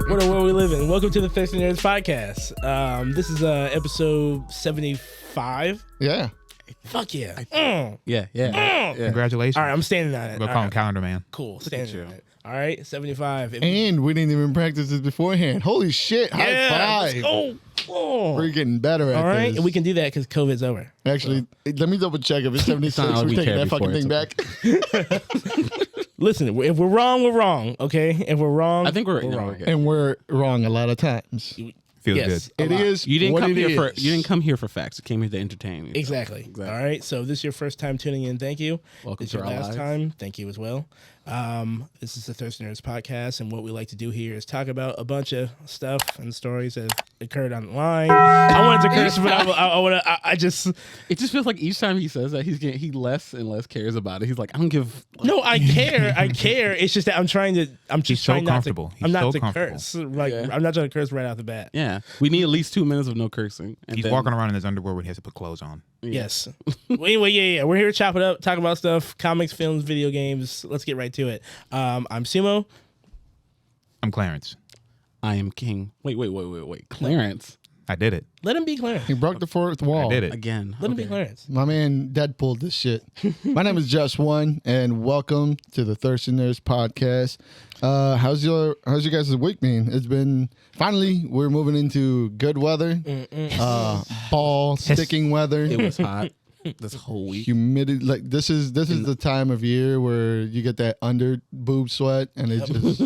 What a world we live in. Welcome to the Thirsty Nerds podcast. This is episode 75. Yeah. Fuck yeah. Yeah. Congratulations. All right, I'm standing on it. We'll call him Calendar Man. Cool. Standing on it. All right, 75. And we didn't even practice this beforehand. Holy shit. High five. Oh. We're getting better at All right, this. and we can do that because COVID's over. Actually, let me double check if it's 76. We're taking that fucking thing back. Listen, if we're wrong, we're wrong, okay? If we're wrong, I think we're wrong. wrong. And we're wrong a lot of times. Feels Yes. good. It is You didn't what come it here for is. you didn't come here for facts. You came here to entertain. yourself. Exactly. All right, so this is your first time tuning in. Thank you. Welcome This is to your our last lives. time. Thank you as well. This is the Thirsty Nerds podcast, and what we like to do here is talk about a bunch of stuff and stories that occurred online. I wanted to curse, but I just It just feels like each time he says that he less and less cares about it. He's like, I don't give. no, I care. I care. It's just that I'm just He's so trying not to. comfortable. I'm He's not so to comfortable. curse. Like Yeah. I'm not trying to curse right out the bat. Yeah, we need at least 2 minutes of no cursing. And He's then, walking around in his underwear when he has to put clothes on. Yes. Well, anyway, yeah. We're here to chop it up, talk about stuff, comics, films, video games. Let's get right to it. I'm Sumo. I'm Clarence. I am king. Wait. Clarence I did it. Let him be Clarence. He broke the fourth wall. I did it. again. Let him be Clarence. My man Deadpool this shit. My name is Jest One, and welcome to the Thirsty Nerds podcast. How's your guys' week been? It's been finally we're moving into good weather. Ball sticking weather. It was hot this whole week. Humidity, like this is the time of year where you get that under boob sweat, and it just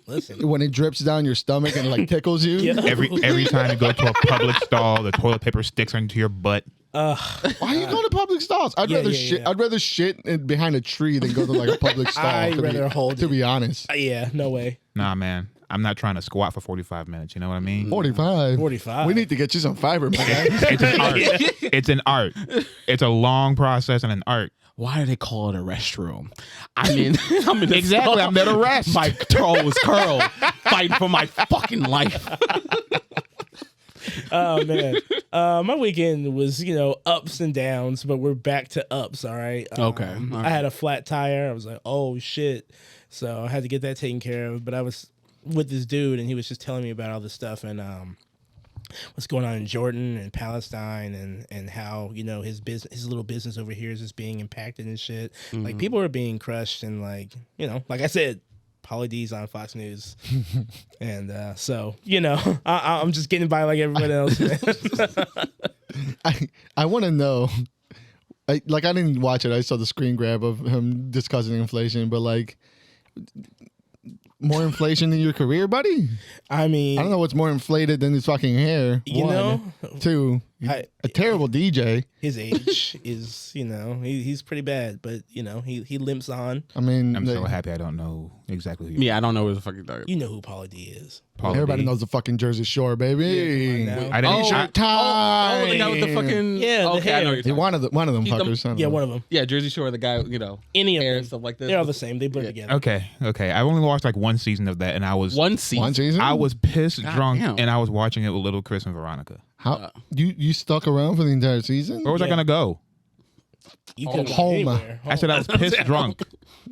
Listen. when it drips down your stomach and it like tickles you. Yeah. Every time you go to a public stall, the toilet paper sticks into your butt. Why are you going to public stalls? I'd rather shit. Yeah. I'd rather shit behind a tree than go to like a public stall. I'd rather hold to it. be honest. Yeah, no way. Nah, man. I'm not trying to squat for 45 minutes. You know what I mean? 45. 45. We need to get you some fiber, my guy. It's an art. It's an art. It's a long process and an art. Why do they call it a restroom? I'm in the Exactly. stall. I'm there to rest. My toe was curled, fighting for my fucking life. Oh man, my weekend was ups and downs, but we're back to ups. All right. Okay. I had a flat tire. I was like, oh shit, so I had to get that taken care of. But I was with this dude, and he was just telling me about all this stuff and what's going on in Jordan and Palestine and how his little business over here is just being impacted and shit. Like people are being crushed and like I said. Pauly D's on Fox News, and so I'm just getting by like everyone else. I want to know. I didn't watch it. I saw the screen grab of him discussing inflation, but like more inflation in your career, buddy. I mean, I don't know what's more inflated than his fucking hair. One. Two, a terrible DJ. His age is he's pretty bad, but he limps on. I mean, I'm so happy I don't know exactly who you Yeah, I don't know where the fuck you're talking. You know who Pauly D is. Pauly everybody D. knows the fucking Jersey Shore, baby. Yeah, come on now. I didn't. T-shirt time. Oh, the guy with the fucking Yeah, the Okay, I know hair. what you're One talking of them Keep them- fuckers. I don't Yeah, know. one of them. Yeah, Jersey Shore, the guy, Any of hair them. and stuff like this. They're all the same. They blur together. Okay. I've only watched like one season of that, and I was One season. One season. I was pissed God drunk, damn. and I was watching it with little Chris and Veronica. How you stuck around for the entire season? Where was I Yeah. gonna go? You could have Home. anywhere. I said I was pissed drunk.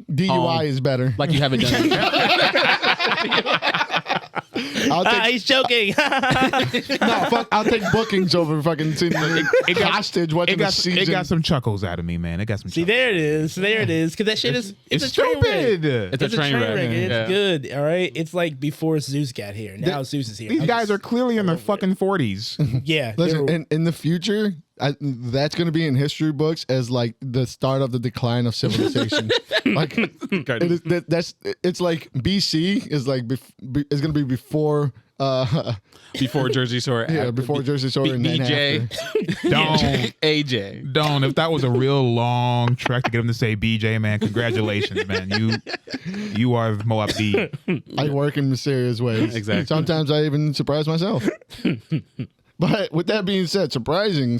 DUI is better. Like you haven't done it. I'll take He's joking. I'll take bookings over fucking sitting hostage watching the season. It got some chuckles out of me, man. It got some See, chuckles. there it is. There it is. Because that shit is It's a train stupid. wreck. It's a train wreck. It's Yeah. good. All right. It's like before Zeus got here. Now Zeus is here. These guys are clearly in their fucking 40s. Yeah. Listen, they're- in the future, that's going to be in history books as like the start of the decline of civilization. Like it's like BC is like it's going to be before. Before Jersey Shore. Yeah, before Jersey Shore and then BJ. after. Don't. AJ. Don't. If that was a real long trek to get him to say BJ, man, congratulations, man. You are Moab D. I work in mysterious ways. Exactly. Sometimes I even surprise myself. But with that being said, surprising,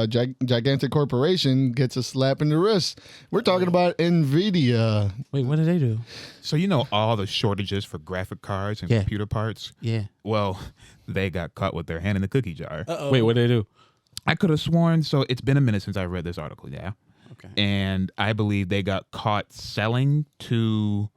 gigantic corporation gets a slap in the wrist. We're talking about Nvidia. Wait, what did they do? So you know all the shortages for graphic cards and Yeah. computer parts? Yeah. Well, they got caught with their hand in the cookie jar. Uh-oh. Wait, what did they do? I could have sworn, so it's been a minute since I read this article, yeah. Okay. And I believe they got caught selling to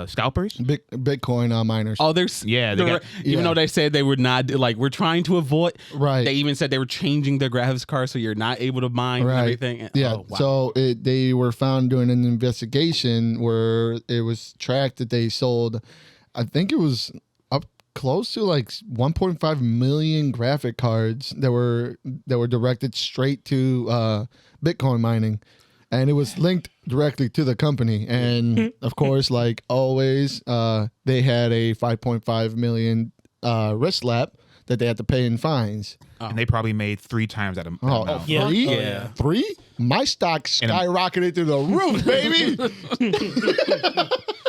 scalpers. Bitcoin miners. Oh, there's Yeah, they got- even yeah. though they said they were not like we're trying to avoid. Right. They even said they were changing their graphics card so you're not able to mine and everything. And- Yeah. oh, wow. So they were found doing an investigation where it was tracked that they sold, I think it was up close to like 1.5 million graphic cards that were directed straight to Bitcoin mining. And it was linked directly to the company. And of course, like always, they had a 5.5 million wrist slap that they had to pay in fines. And they probably made 3 times that amount. Oh, Yeah. three? Oh, yeah. 3? My stock skyrocketed through the roof, baby.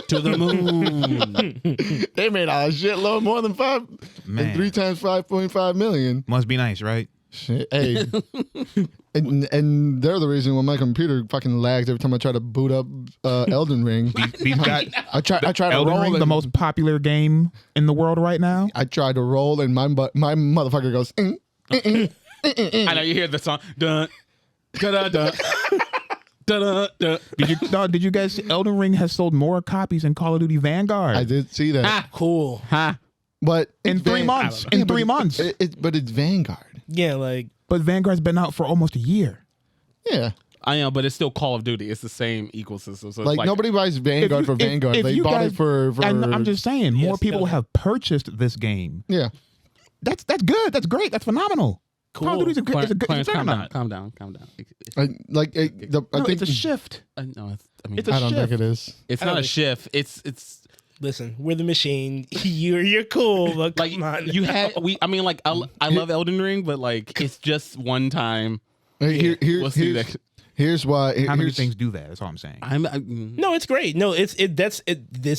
to the moon. They made a shitload more than 5. Man. 3 times 5.5 million. Must be nice, right? Shit. Hey. and they're the reason why my computer fucking lags every time I try to boot up Elden Ring. These got I try to Elden roll Ring, and the most popular game in the world right now. I try to roll and my motherfucker goes I know you hear the song. Dun, dun, dun, dun. Dun, dun. Did you guys see Elden Ring has sold more copies than Call of Duty Vanguard I did see that. Ah, Cool. ha. But in it's 3 Van- months? Yeah, In but 3 months. But it's Vanguard. Yeah, like But Vanguard's been out for almost a year. Yeah. I know, but it's still Call of Duty. It's the same ecosystem. So Like, it's nobody buys Vanguard for Vanguard. if They you bought guys- it for And I'm just saying, more Yes, people no. have purchased this game. yeah. That's good. That's great. That's phenomenal. cool. Call of Duty's a good. It's a good. Clarence, It's calm not. down, calm down, calm down. I No, think it's a shift. No, I mean, It's a I don't shift. think it is. it's I not don't a think- shift. It's Listen, we're the machine. You're cool, but like come on. you had I mean, like I love Elden Ring, but like it's just one time. We'll see that. Here's why. How many here's- things do that? That's all I'm saying. No, it's great. No, this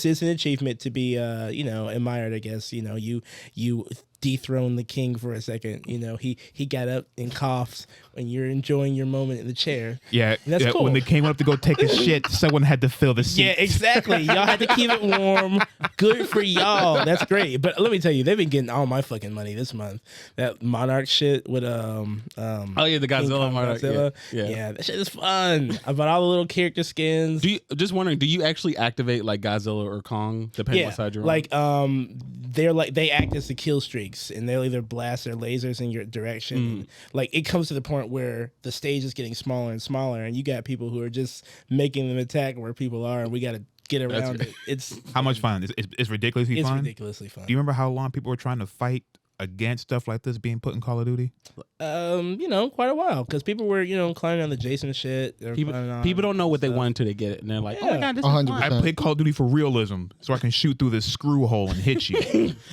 is an achievement to be admired, I guess. You dethrone the king for a second. He got up and coughed when you're enjoying your moment in the chair. Yeah, That's cool. When they came up to go take a shit, someone had to fill the seat. Yeah, exactly. Y'all had to keep it warm. Good for y'all. That's great. But let me tell you, they've been getting all my fucking money this month. That Monarch shit with Oh yeah, the King Godzilla Kong Monarch. Godzilla. Yeah. That shit is fun. I bought all the little character skins. Just wondering, do you actually activate like Godzilla or Kong, depending what side you're on? like they act as the kill streaks, and they'll either blast their lasers in your direction. Like it comes to the point where the stage is getting smaller and smaller, and you got people who are just making them attack where people are, and we got to get around it. It's How much fun? It's ridiculously it's fun. ridiculously fun. Do you remember how long people were trying to fight against stuff like this being put in Call of Duty? Quite a while, because people were climbing on the Jason shit. They were climbing on people don't know what they stuff. want until they get it, and they're like, "Oh my Yeah. god, this is 100%. fun." I played Call of Duty for realism, so I can shoot through this screw hole and hit you.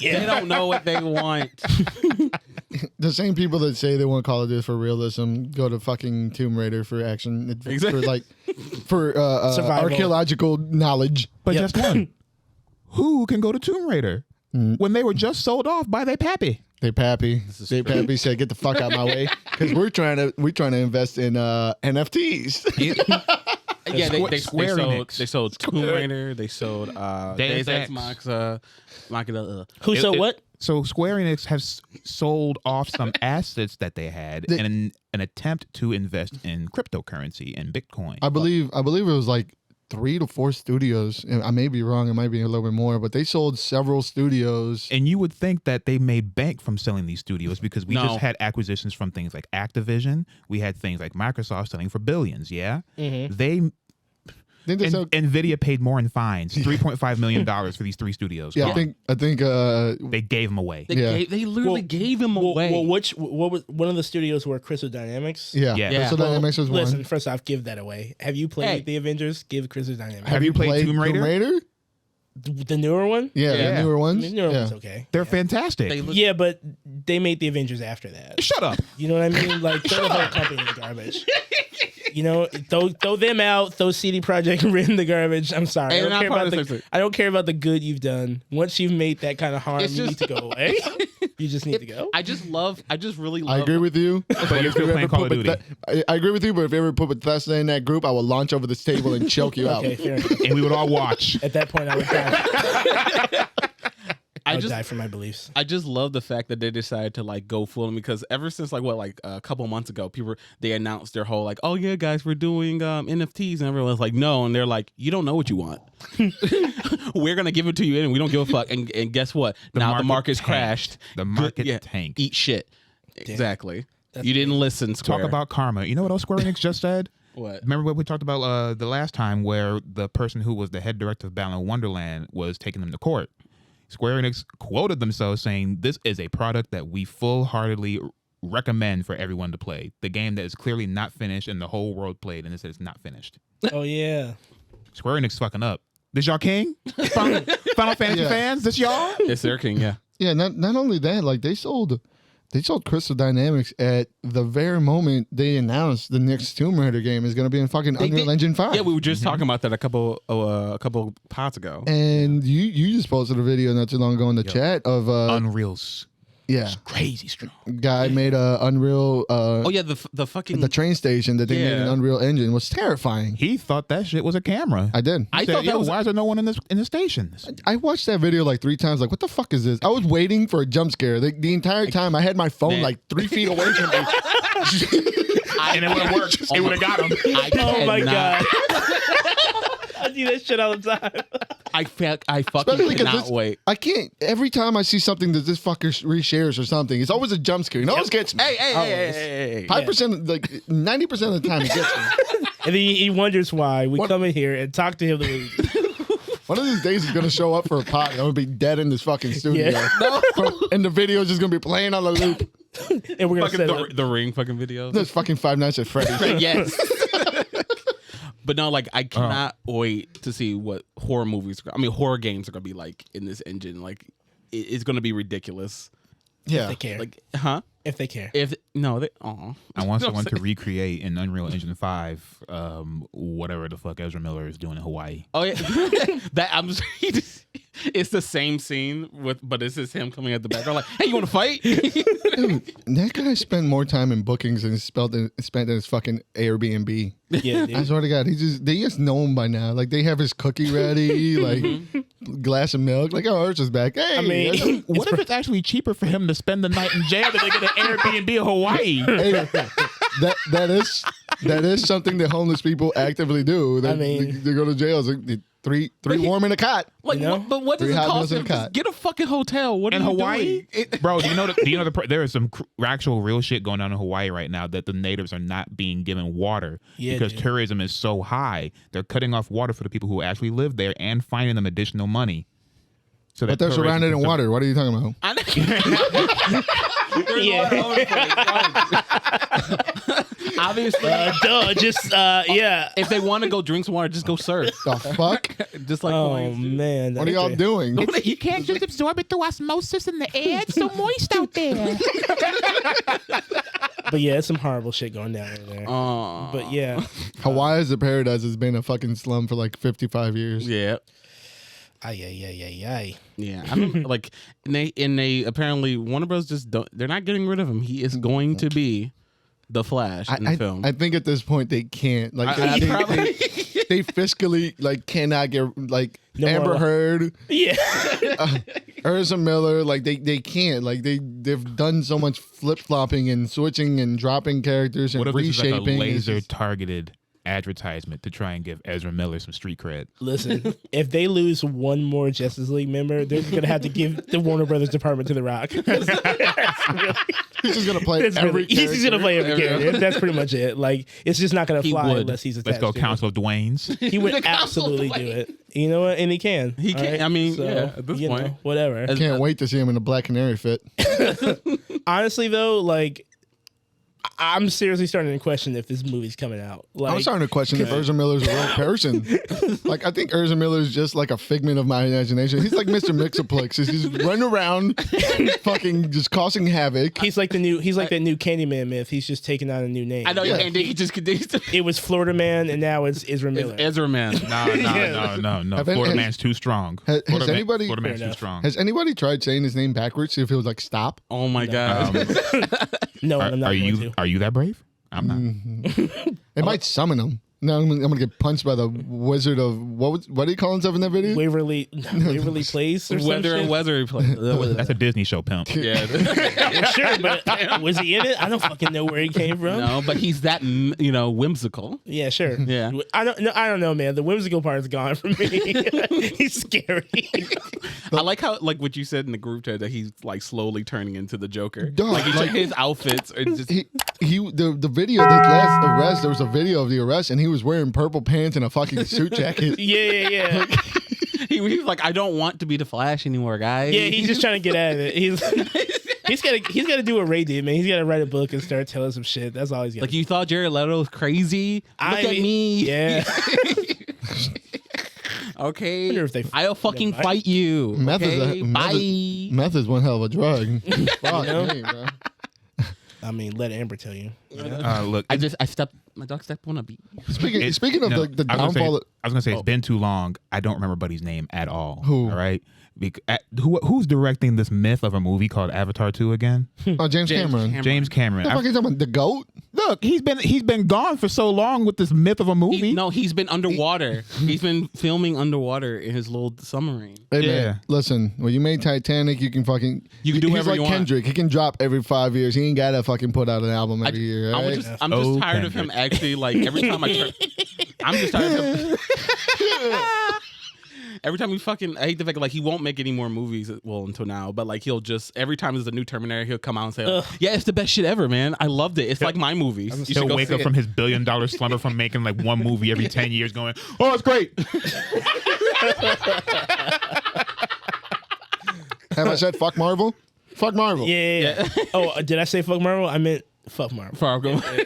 They don't know what they want. The same people that say they want Call of Duty for realism go to fucking Tomb Raider for action. Exactly. For Survival. archaeological knowledge. But Yep. just one. Who can go to Tomb Raider when they were just sold off by their pappy? They pappy said, "Get the fuck out my way," because we're trying to invest in NFTs. Yeah, Square Enix. they sold Tomb Raider, they sold Deus Deus Ex Ex. Machina. Who so what? So Square Enix has sold off some assets that they had in an attempt to invest in cryptocurrency and Bitcoin. I believe it was like 3 to 4 studios. I may be wrong. It might be a little bit more, but they sold several studios. And you would think that they made bank from selling these studios because we No. just had acquisitions from things like Activision. We had things like Microsoft selling for billions. Yeah, Didn't they sell? Nvidia paid more in fines, $3.5 million for these 3 studios. Yeah, Gone. I think. They gave them away. They literally gave him away. Well, what was one of the studios were Crystal Dynamics? Yeah. Yeah. So Dynamics was Listen, one. first off, give that away. Have you played Hey. the Avengers? Give Crystal Dynamics. Have you played Tomb Raider? The newer one? Yeah, Yeah. the newer ones. The newer yeah. one's okay. They're fantastic. They look- Yeah, but they made the Avengers after that. Shut up. You know what I mean? Like, throw the whole company in the garbage. Throw them out. Throw CD Projekt Red in the garbage. I'm sorry. Hey, I they're don't, not care part about of the- I don't care about the good you've done. Once you've made that kind of harm, It's you need just- to go away. You just need to go. I just really love. I agree with you. But you're still playing Call of Duty. I agree with you, but if you ever put Bethesda in that group, I will launch over this table and choke you out. Okay, fair enough. And we would all watch. At that point, I would die. I would just die for my beliefs. I just love the fact that they decided to like go full on, because ever since like a couple months ago, they announced their whole like, oh yeah guys, we're doing NFTs, and everyone's like no, and they're like, you don't know what you want. We're gonna give it to you and we don't give a fuck. And guess what? Now the market's crashed. The market tanked. Eat shit. Damn. Exactly. You didn't listen, Square. Talk about karma. You know what else Square Enix just said? What? Remember what we talked about the last time, where the person who was the head director of Battle in Wonderland was taking them to court. Square Enix quoted themselves saying, "This is a product that we full-heartedly recommend for everyone to play. The game that is clearly not finished and the whole world played, and it says it's not finished." Oh yeah. Square Enix fucking up. This y'all king? Final Fantasy fans? This y'all? It's their king, yeah. Yeah, not only that, like they sold Crystal Dynamics at the very moment they announced the next Tomb Raider game is going to be in fucking Unreal Engine 5. Yeah, we were just talking about that a couple pods ago. And you just posted a video not too long ago in the chat of Unreal's crazy strong. Guy made a Unreal Oh yeah, the fucking the train station that they made in Unreal Engine was terrifying. He thought that shit was a camera. I did. I He said, thought that was why is there no one in the stations? I watched that video like 3 times. Like, what the fuck is this? I was waiting for a jump scare. The entire time I had my phone like 3 feet away from me. And it would have worked. It would have got him. Oh my god. I do that shit all the time. I fucking Especially cannot this, wait. I can't. Every time I see something that this fucker reshares or something, it's always a jump scare. It always gets me. Hey. 5%, like 90% of the time, it gets me. And then he wonders why we come in here and talk to him. One of these days, he's gonna show up for a pod. I'm gonna be dead in this fucking studio. Yeah. And the video is just gonna be playing on a loop. And we're gonna Fucking set the Ring fucking videos. There's fucking Five Nights at Freddy's. Yes. But no, like I cannot wait to see what horror games are gonna be like in this engine. Like it's gonna be ridiculous. Yeah. they care. Like, huh? If they care. I want someone to recreate in Unreal Engine 5 whatever the fuck Ezra Miller is doing in Hawaii. Oh yeah, it's the same scene but it's just him coming at the background like, hey, you want to fight? Dude, that guy spent more time in bookings than he spent in his fucking Airbnb. Yeah, dude. I swear to God, they just know him by now. Like they have his cookie ready, like glass of milk. Like, oh, Erza's back. Hey, I mean, What if it's actually cheaper for him to spend the night in jail than to get an Airbnb in Hawaii? hey, that is something that homeless people actively do. They go to jail. It's like three warm in a cot. Like, you know? but what does 3 it hot cost meals in him? a cot. Just get a fucking hotel. What In are you Hawaii, doing? bro? Do you know there is some actual real shit going on in Hawaii right now that the natives are not being given water because dude. tourism is so high. They're cutting off water for the people who actually live there and finding them additional money. So But they're surrounded in water. What are you talking about? I know. There's water all over the place. Obviously, yeah. if they want to go drink some water, just go surf. The fuck? Just like Oh Hawaiians do. man. What are y'all doing? You can't just absorb it through osmosis in the air. It's so moist out there. But yeah, it's some horrible shit going down over there. But yeah. Hawaii as a paradise has been a fucking slum for like 55 years. Yeah. Ay. Yeah, I don't like, and they apparently Warner Bros. just don't. They're not getting rid of him. He is going to be the Flash in the film. I think at this point they can't. Like I they fiscally like cannot get like No Amber more. Heard, Yeah. Erza Miller. Like they can't. Like they've done so much flip flopping and switching and dropping characters and What if this is like a reshaping. It's laser just- targeted advertisement to try and give Ezra Miller some street cred? Listen, if they lose one more Justice League member, they're gonna have to give the Warner Brothers department to The Rock. He's just gonna play That's every. he's just gonna play every Every- character. That's pretty much it. Like it's just not gonna He fly would. unless he's attached. Let's go, to Council of Dwaynes. It. He would The Council of absolutely do Dwayne. it. You know what? And he can. He All can. right? I mean, yeah, at this you point. know, whatever. As- Can't wait to see him in a Black Canary fit. Honestly, though, like I'm seriously starting to question if this movie's coming out. I'm starting to question if Erza Miller's a real person. Like, I think Erza Miller is just like a figment of my imagination. He's like Mr. Mixoplex. He's just running around, fucking just causing havoc. He's like that new Candyman myth. He's just taking on a new name. I know, and he just continues to. It was Florida Man, and now it's Ezra Miller. Ezra Man. No. Florida Man's too strong. Florida Man's too strong. Has anybody tried saying his name backwards? See if it was like stop. Oh my god. No, I'm not. Are you that brave? I'm not. It might summon him. No, I'm gonna get punched by the wizard of what do you call himself in that video? Waverly Place or Weather and Weather Place. That's a Disney show, pimp. Yeah. Yeah, sure, but was he in it? I don't fucking know where he came from. No, but he's that whimsical. Yeah, sure. Yeah. I don't know, man. The whimsical part is gone from me. He's scary. I like how what you said in the group chat that he's like slowly turning into the Joker. Duh, like his outfits are just the video of the last arrest. There was a video of the arrest, and he was wearing purple pants and a fucking suit jacket. Yeah. He's like, I don't want to be the Flash anymore, guys. Yeah, he's just trying to get out of it. He's got to do what Ray did, man. He's got to write a book and start telling some shit. That's all he's got. Like, you thought Jared Leto was crazy? Look at me. Yeah. Okay. I wonder if they I'll fucking fight you. Meth okay? is meth is one hell of a drug. Fuck me, bro. I mean, let Amber tell you. Look, my dog stepped on a beat. Speaking of the downfall. I was gonna say it's been too long. I don't remember Buddy's name at all. Who? All right. Who's directing this myth of a movie called Avatar 2 again? Oh, James Cameron. James Cameron. The fuck are you talking about? The GOAT? Look, he's been gone for so long with this myth of a movie. He's been underwater. He's been filming underwater in his little submarine. Hey, man, listen, when you made Titanic, you can fucking... You can do whatever he's you like want. Kendrick. He can drop every 5 years. He ain't got to fucking put out an album every year, right? I'm just tired of him actually, like, every time I turn... I'm just tired of him... Every time I hate the fact like he won't make any more movies, well, until now, but like he'll just, every time there's a new Terminator, he'll come out and say, yeah, it's the best shit ever, man. I loved it. It's like my movies. He'll wake up from his $1 billion slumber from making like one movie every 10 years going, oh, it's great. Have I said fuck Marvel? Fuck Marvel. Yeah. Oh, did I say fuck Marvel? I meant fuck Marvel. Fargo. I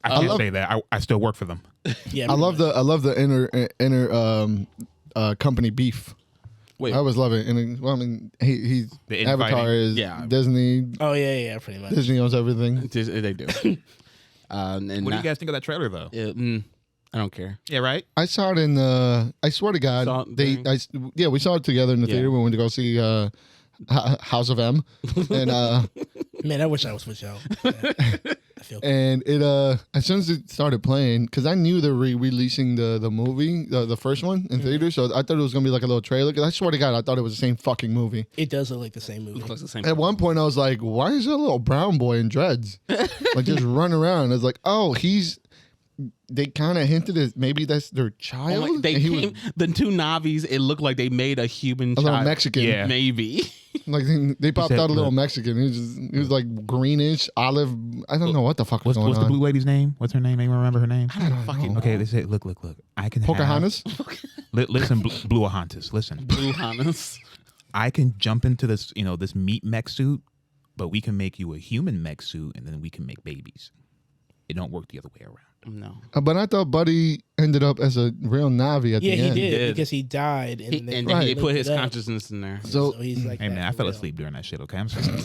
can't say that. I still work for them. Yeah, I love the inner company beef. Wait. I always love it. And well, I mean, he's The Avatar infighting. is Disney. Oh yeah, pretty much. Disney owns everything. They do. What do you guys think of that trailer though? I don't care. Yeah, right. I saw it in. I swear to God, we saw it together in the theater. We went to go see House of M, and man, I wish I was with y'all. I feel and it as soon as it started playing, because I knew they're releasing the movie, the first one in theaters, so I thought it was gonna be like a little trailer. Because I swear to God, I thought it was the same fucking movie. it does look like the same movie. Looks like the same. At one point, I was like, "Why is there a little brown boy in dreads, like just run around?" I was like, "Oh, he's." They kind of hinted at maybe that's their child. Oh, the two Navis. It looked like they made a human child. Little Mexican. Yeah. Maybe. Like they popped said, out a little look. Mexican. He was like greenish, olive. I don't know what the fuck was What's going the on. blue lady's name? What's her name? Anyone remember her name? I don't fucking Okay, they say, look. I can Pocahontas? Listen, Blue Ahontas. Listen, Blue Hannes. I can jump into this, this meat mech suit, but we can make you a human mech suit, and then we can make babies. It don't work the other way around. No. But I thought Buddy ended up as a real Navi at Yeah, the he end. did because he died, and And they they put his linked it up. consciousness in there. So he's like, Hey man, that I for fell real. asleep during that shit. Okay, I'm sorry.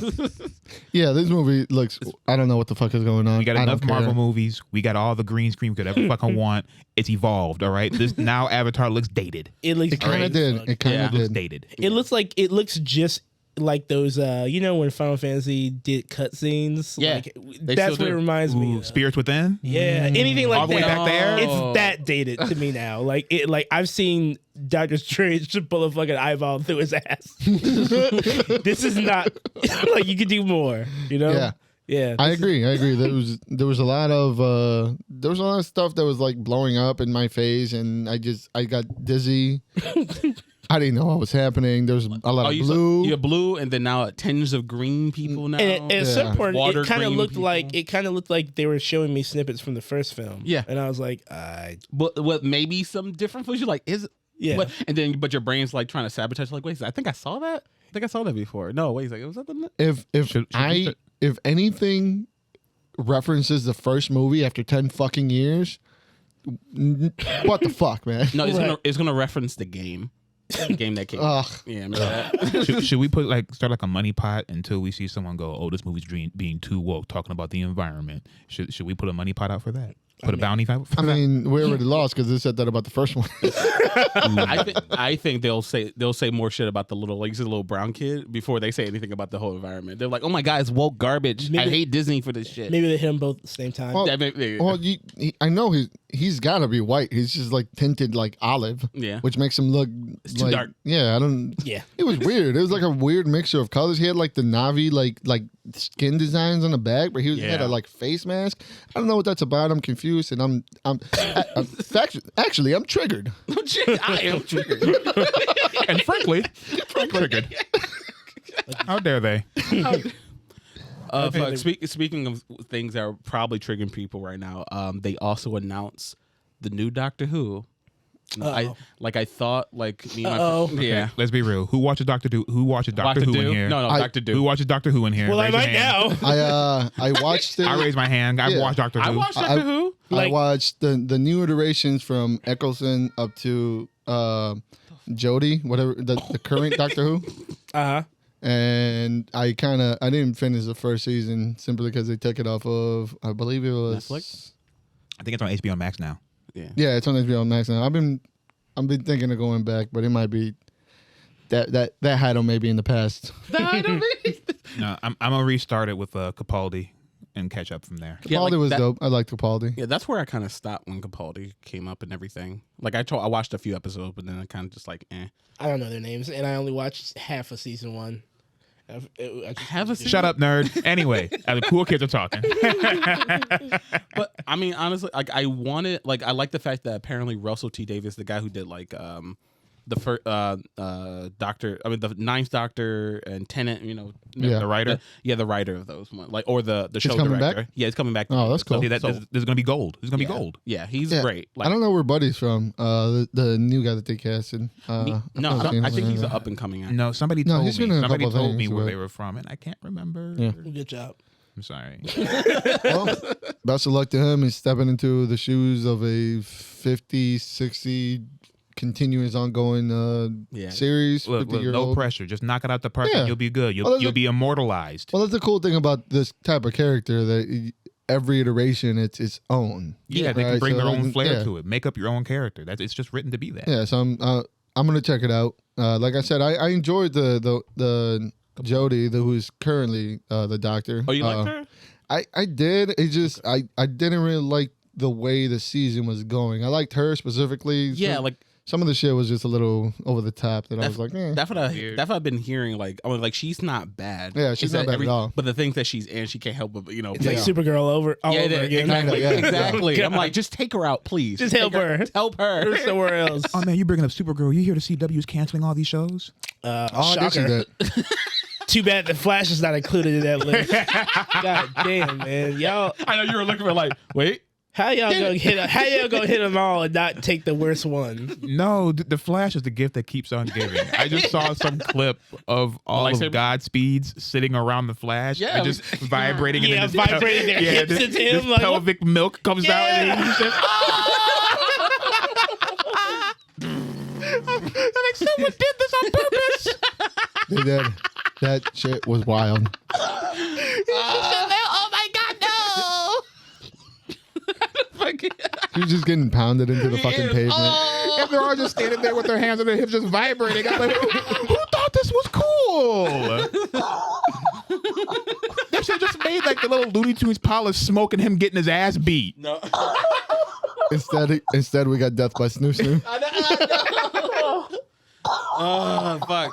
yeah, this movie looks. I don't know what the fuck is going on. We got I enough don't care. Marvel movies. We got all the green screen we could ever fucking want. It's evolved. All right, this now Avatar looks dated. It looks. It kind of great as did. fuck. It kind Yeah. of It looks did. dated. It looks just like those. When Final Fantasy did cutscenes. Yeah, like, they that's still what it do. reminds me. Ooh, Of. Spirits Within. Yeah, anything like All the way that. back there? It's that dated to me now. Like I've seen Doctor Strange pull a fucking eyeball through his ass. This is not like you could do more. Yeah. Yeah. I agree. There was a lot of stuff that was like blowing up in my face, and I got dizzy. I didn't know what was happening. There was a lot of blue. You're blue, and then now tinges of green people now. And at some point, Water it kind of green looked people. like they were showing me snippets from the first film. Yeah. and I was like, But what maybe some different foods? You're like, is it? Yeah. But your brain's like trying to sabotage. Like, wait, I think I saw that. I think I saw that before. No, wait, was that the? If anything references the first movie after 10 fucking years. What the fuck, man? No, it's gonna reference the game. The game that came. Ugh. Yeah, remember that? Should we start like a money pot until we see someone go, oh, this movie's being too woke, talking about the environment? Should we put a money pot out for that? Put a bounty for I mean, we already lost because they said that about the first one. I think they'll say more shit about the little brown kid before they say anything about the whole environment. They're like, oh my god, it's woke garbage. I hate Disney for this shit. Maybe they hit them both at the same time. Well, Yeah, well, I know he's got to be white. He's just like tinted like olive, Yeah. which makes him look too dark. Yeah, I don't. Yeah. It was weird. It was like a weird mixture of colors. He had like the Navi like skin designs on the back, but he had a like face mask. I don't know what that's about. I'm confused, and I'm actually I'm triggered. I am triggered. And frankly, I'm triggered. How dare they? Speaking of things that are probably triggering people right now, they also announced the new Doctor Who. I thought like me and my friend, yeah. Let's be real. Who watches Doctor Who? Who watches Doctor Who in here? No, Doctor Who Who. watches Doctor Who in here? Well, I Raise your might hand. now. I watched it. I raised my hand. I've watched Doctor Who. I watched Doctor Who. I watched the new iterations from Eccleston up to Jodie, whatever the current Doctor Who. Uh-huh. And I didn't finish the first season simply because they took it off of, I believe it was Netflix? I think it's on HBO Max now. Yeah, it's on HBO Max now. I've been thinking of going back, but it might be that Heido may be in the past. No, I'm gonna restart it with Capaldi and catch up from there. Yeah, Capaldi like was that- dope. I liked Capaldi. Yeah, that's where I kind of stopped when Capaldi came up and everything. Like I watched a few episodes, but then I kind of just like, eh. I don't know their names, and I only watched half of season 1. Shut up, nerd. Anyway, the cool kids are talking. But I mean, honestly, like I like the fact that apparently Russell T Davies, the guy who did like the first Doctor, I mean the Ninth Doctor and Tennant, Yeah. The writer. the writer of those one, like or the show coming director. back? Yeah, he's coming back. Oh, that's cool. See, there's gonna be gold. There's gonna be gold. Yeah, he's Yeah. great. Like, I don't know where Buddy's from. The new guy that they casted. no, I think he's an up and coming actor. No, somebody No, told he's me. been in a Somebody couple told me things, where but- they were from, and I can't remember. Yeah. Good job. I'm sorry. Well, best of luck to him. He's stepping into the shoes of a 50, 60 continuous ongoing series. Look, 50-year no old. pressure. Just knock it out the park, Yeah. and you'll be good. Well, You'll be immortalized. Well, that's the cool thing about this type of character that every iteration it's its own. Yeah, they can Right, bring so their own like, flair yeah. to it. Make up your own character. It's just written to be that. Yeah, so I'm gonna check it out. Like I said, I enjoyed the Jodie, who's currently the Doctor. Oh, you liked her? I did. It just I didn't really like the way the season was going. I liked her specifically. Yeah, like some of the shit was just a little over the top. That I was like, that's what I've been hearing. Like, I was like, she's not bad. Yeah, she's It's not that bad at all. But the things that she's in, she can't help but It's play. like Supergirl all over again. Exactly. Yeah. Exactly. I'm God. like, just take her out, please. Just help Take her. Help Or her. somewhere else. Oh man, you bringing up Supergirl? You hear the CW is canceling all these shows? oh, I did see shocker. that. Too bad the Flash is not included in that list. God damn, man, y'all. I know you were looking for like, wait. How y'all gonna hit them all and not take the worst one? No, the Flash is the gift that keeps on giving. I just saw some clip of all of Lightsaber? Godspeed's sitting around the Flash, Yeah, and just vibrating. Yeah, and then this vibrating their hips this, into him, this like, pelvic milk comes out, and he's just. I'm like, someone did this on purpose. They did. That shit was wild. Oh my God, no! He was just getting pounded into the fucking pavement. And they're all just standing there with their hands on their hips, just vibrating. I'm like, who thought this was cool? They should have just made like the little Looney Tunes pile of smoke and him getting his ass beat. No. Instead, we got death by Snoo Snoo. Oh fuck.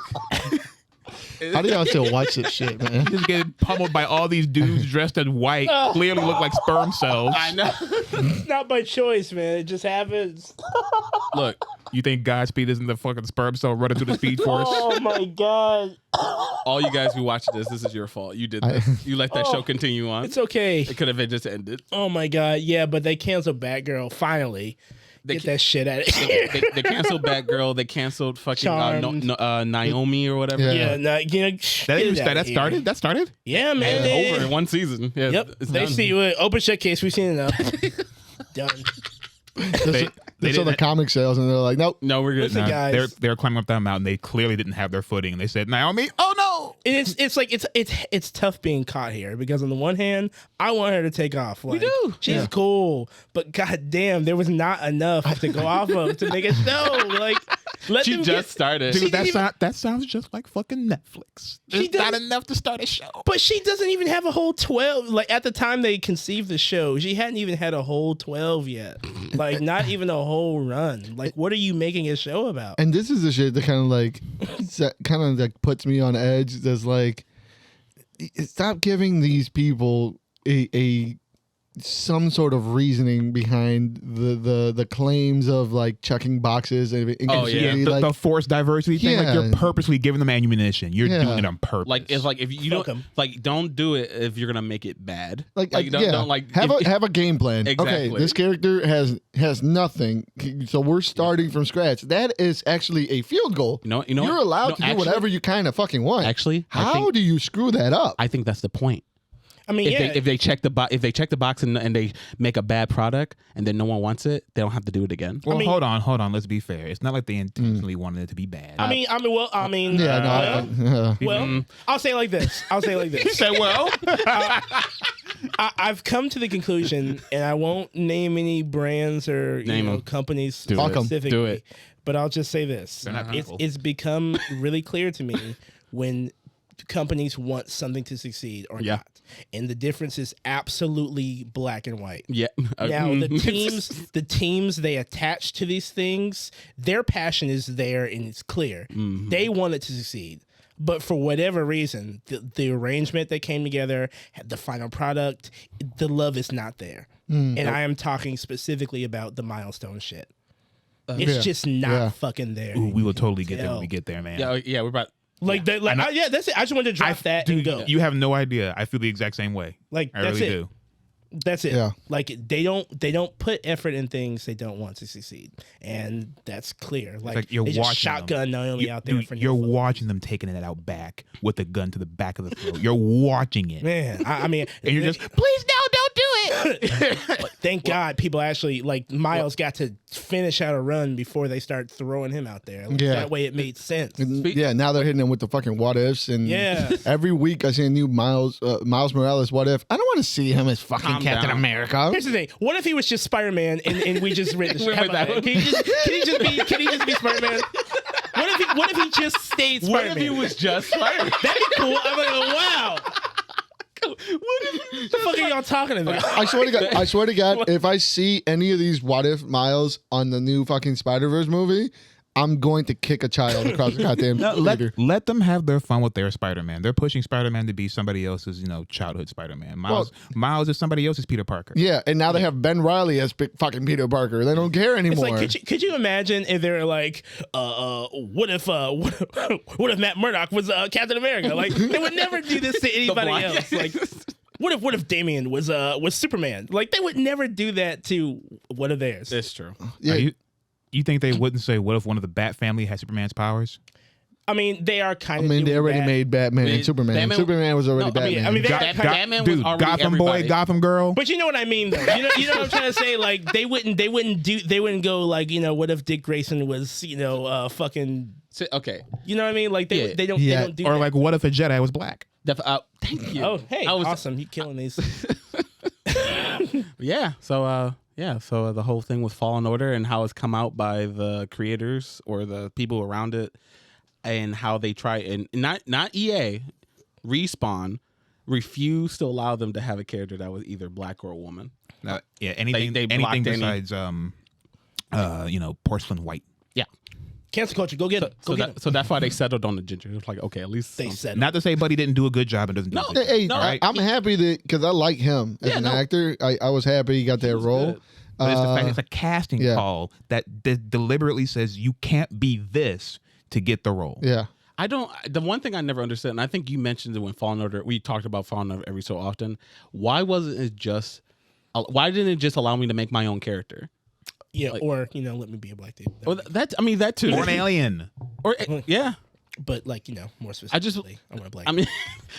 How do y'all still watch this shit, man? Just getting pummeled by all these dudes dressed in white, clearly look like sperm cells. I know. It's not by choice, man. It just happens. Look, You think Godspeed isn't the fucking sperm cell running through the Speed Force? Oh my god. all you guys who watch this is your fault. You did this. You let that show continue on. It's okay. It could have just ended. Oh my god. Yeah, but they canceled Batgirl finally. They, Get that shit out of here. they canceled Batgirl. They canceled fucking Naomi or whatever. Yeah, no, That started. Yeah, man. And they- over in one season. Yeah, Yep. it's They done. see open shut case. We've seen enough. Done. They saw the comic sales and they're like, nope. No, we're good. Listen, guys. They're climbing up that mountain. They clearly didn't have their footing, and they said, "Naomi, oh no!" It's like it's tough being caught here because on the one hand, I want her to take off. Like, do. She's cool, but goddamn, there was not enough to go off of to make a show. Like, let She them just started. She Dude, didn't even- that sounds just like fucking Netflix. She It's not does- enough to start a show. But she doesn't even have a whole 12. Like, at the time they conceived the show, she hadn't even had a whole 12 yet. Like, not even a whole run. Like, what are you making a show about? And this is the shit that kind of like puts me on edge. That's like, stop giving these people a some sort of reasoning behind the claims of like checking boxes and Oh, yeah. inclusivity, The like, forced diversity thing, like Yeah. you're purposely giving them ammunition. You're Yeah. doing it on purpose. Like it's like if you Fuck don't 'em. like don't do it if you're gonna make it bad. like don't like have if- a game plan. Okay, Exactly. this character has nothing, so we're starting from scratch. That is actually a field goal. You know You're allowed no, to do actually- whatever you kind of fucking want. Actually, how do you screw that up? I think that's the point. I mean, If they check the box and they make a bad product and then no one wants it, they don't have to do it again. well, I mean- hold on. Let's be fair. It's not like they intentionally wanted it to be bad. I mean, yeah, no, well, I'll say it like this. Say well. I've come to the conclusion, and I won't name any brands or Name 'em. companies Fuck 'em. specifically. Do it. But I'll just say this: They're not people. it's become really clear to me when companies want something to succeed or Yeah. not, and the difference is absolutely black and white. Yeah. Now the teams they attach to these things, their passion is there and it's clear. They want it to succeed. But for whatever reason, the arrangement that came together, the final product, the love is not there. And I am talking specifically about the milestone shit. It's Yeah. just not Yeah. fucking there. Ooh, we will totally get there when Hell. we get there, man. yeah, we're about Like that, like yeah, that's it. I just wanted to drop that and Dude, go. you have no idea. I feel the exact same way. Like I that's really it. do. That's it. Yeah. Like they don't put effort in things they don't want to succeed, and that's clear. Like you're they just watching shotgun Naomi out there Dude, for you're no fuck. watching them taking it out back with a gun to the back of the throat. You're watching it, Man, I mean, and you're just, please no, don't do it. thank God people actually like Miles got to finish out a run before they start throwing him out there. Like, Yeah. that way it made sense. Yeah, now they're hitting him with the fucking what ifs, and Yeah. every week I see a new Miles Morales what if. I don't want to see him as fucking Calm Captain down. America. Here's the thing: what if he was just Spider-Man and we just read the Went with that one. Can he just be Spider-Man? What if he just stayed What Spider-Man? if he was just Spider-Man? That'd be cool. I'm like, wow. What the fuck are y'all talking about? I swear to God, if I see any of these what if Miles on the new fucking Spider-Verse movie, I'm going to kick a child across the goddamn theater. Let them have their fun with their Spider-Man. They're pushing Spider-Man to be somebody else's, childhood Spider-Man. Miles is somebody else's Peter Parker. Yeah, and now they have Ben Riley as fucking Peter Parker. They don't care It's anymore. like, could you imagine if they were like, what if Matt Murdock was Captain America? Like, they would never do this to anybody blind- else. Like, what if Damian was Superman? Like, they would never do that to one of theirs. That's true. Yeah. You think they wouldn't say, what if one of the Bat family has Superman's powers? I mean, they are kind I of. mean, they doing already that. made Batman and They- Superman. Batman- Superman was already No, I mean- Batman. I mean, they are Batman kind of, was Dude, already Gotham everybody. boy, Gotham girl. but you know what I mean, though. You know what I'm trying to say. Like, they wouldn't go like, what if Dick Grayson was, fucking. Okay. You know what I mean? Like, they Yeah. don't do Or that. like, what if a Jedi was black? Thank you. Oh, hey, I was- awesome! You killing these? Yeah. So So the whole thing with Fallen Order and how it's come out by the creators or the people around it, and how they try and not EA, Respawn refused to allow them to have a character that was either black or a woman. Yeah, anything they blocked anything any- besides porcelain white. Yeah. Cancel culture. Go get them. So that's why they settled on the ginger. It was like, okay, at least They something. said Not to say Buddy didn't do a good job and doesn't do No. a good job. Hey, No, I'm happy that because I like him as Yeah, an no. actor. I was happy he got that was role. good. But it's the fact it's a casting yeah. call that deliberately says you can't be this to get the role. Yeah. The one thing I never understood, and I think you mentioned it when Fallen Order, we talked about Fallen Order every so often. Why didn't it just allow me to make my own character? Yeah, Like- or let me be a black dude. Or that too. Or an alien. Or yeah. But like more I just- specifically, I want a black. I mean,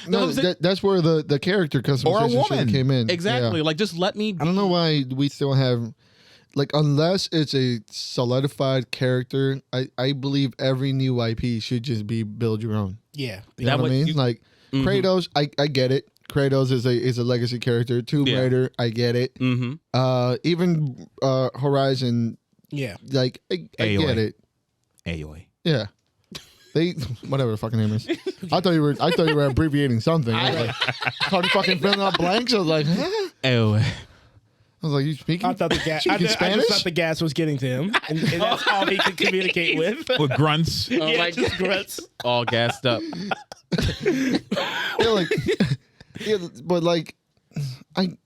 No, that's where the character customization Or a should've woman. came in. exactly. Yeah. Like, just let me. Be, I don't know why we still have, like, unless it's a solidified character. I believe every new IP should just be build your own. yeah, You know That what I way mean? you- Like Kratos, I get it. Kratos is a legacy character. Tomb Yeah. Raider, I get it. Even Horizon, yeah. like I Aoi. get it. Aoi. Yeah. They whatever the fucking name is. I thought you were abbreviating something. I was like, started fucking filling out blanks. I was like, huh? Aoi. I was like, you speaking? I thought the gas. Speaking I Spanish? just thought the gas was getting to him, and that's all he could communicate with. With grunts. yeah, like- just grunts. All gassed up. Yeah, like, yeah, but like,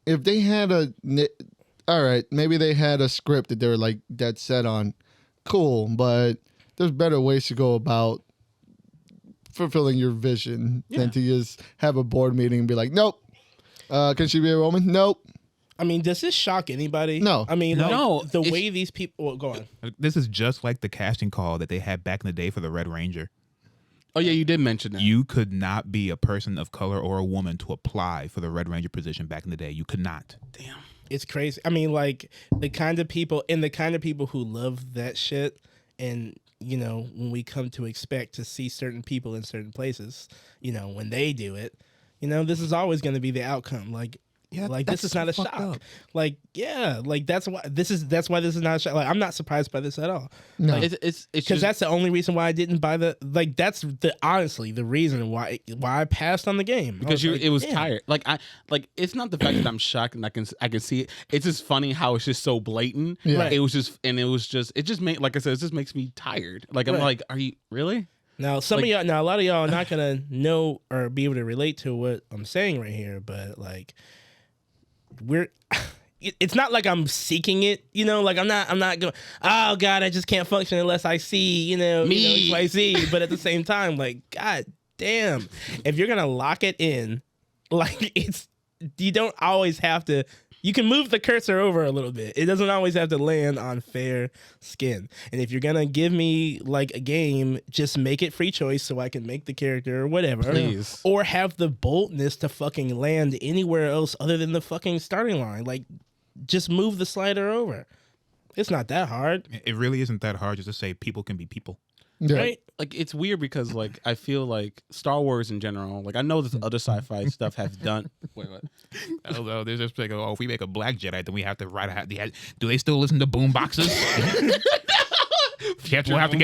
if they had all right, maybe they had a script that they were like dead set on, cool, but there's better ways to go about fulfilling your vision than to just have a board meeting and be like, nope. Can she be a woman? Nope. I mean, does this shock anybody? No. I mean, No. like, the It's- way these people. Well, go on. This is just like the casting call that they had back in the day for the Red Ranger. Oh yeah, you did mention that. You could not be a person of color or a woman to apply for the Red Ranger position back in the day. You could not. Damn. It's crazy. I mean, like the kind of people who love that shit, and when we come to expect to see certain people in certain places, when they do it, this is always going to be the outcome. Like, Yeah, like this that's is not a so fucked shock. up. Like, yeah, like that's why this is not a shock. Like, I'm not surprised by this at all. No. It's Because just, that's the only reason why I didn't buy that's honestly the reason why I passed on the game. I because like, it was damn. tired. Like it's not the fact that I'm shocked and I can see it. It's just funny how it's just so blatant. Yeah. Right. It just made, like I said, it just makes me tired. Like I'm Right. like, are you really? Now, a lot of y'all are not gonna know or be able to relate to what I'm saying right here, but like, it's not like I'm seeking it, like I'm not going, oh God, I just can't function unless I see, Me. XYZ. But at the same time, like, God damn, if you're gonna lock it in, like you don't always have to. You can move the cursor over a little bit. It doesn't always have to land on fair skin. And if you're gonna give me like a game, just make it free choice so I can make the character or whatever. Please. Or have the boldness to fucking land anywhere else other than the fucking starting line. Like, just move the slider over. It's not that hard, It really isn't that hard just to say people can be people. Yeah. right? Like it's weird because like I feel like Star Wars in general, like I know this other sci-fi stuff has done. Wait, what? Although there's just like, oh, if we make a black Jedi, then we have to write out do they still listen to boom boxes? We'll have to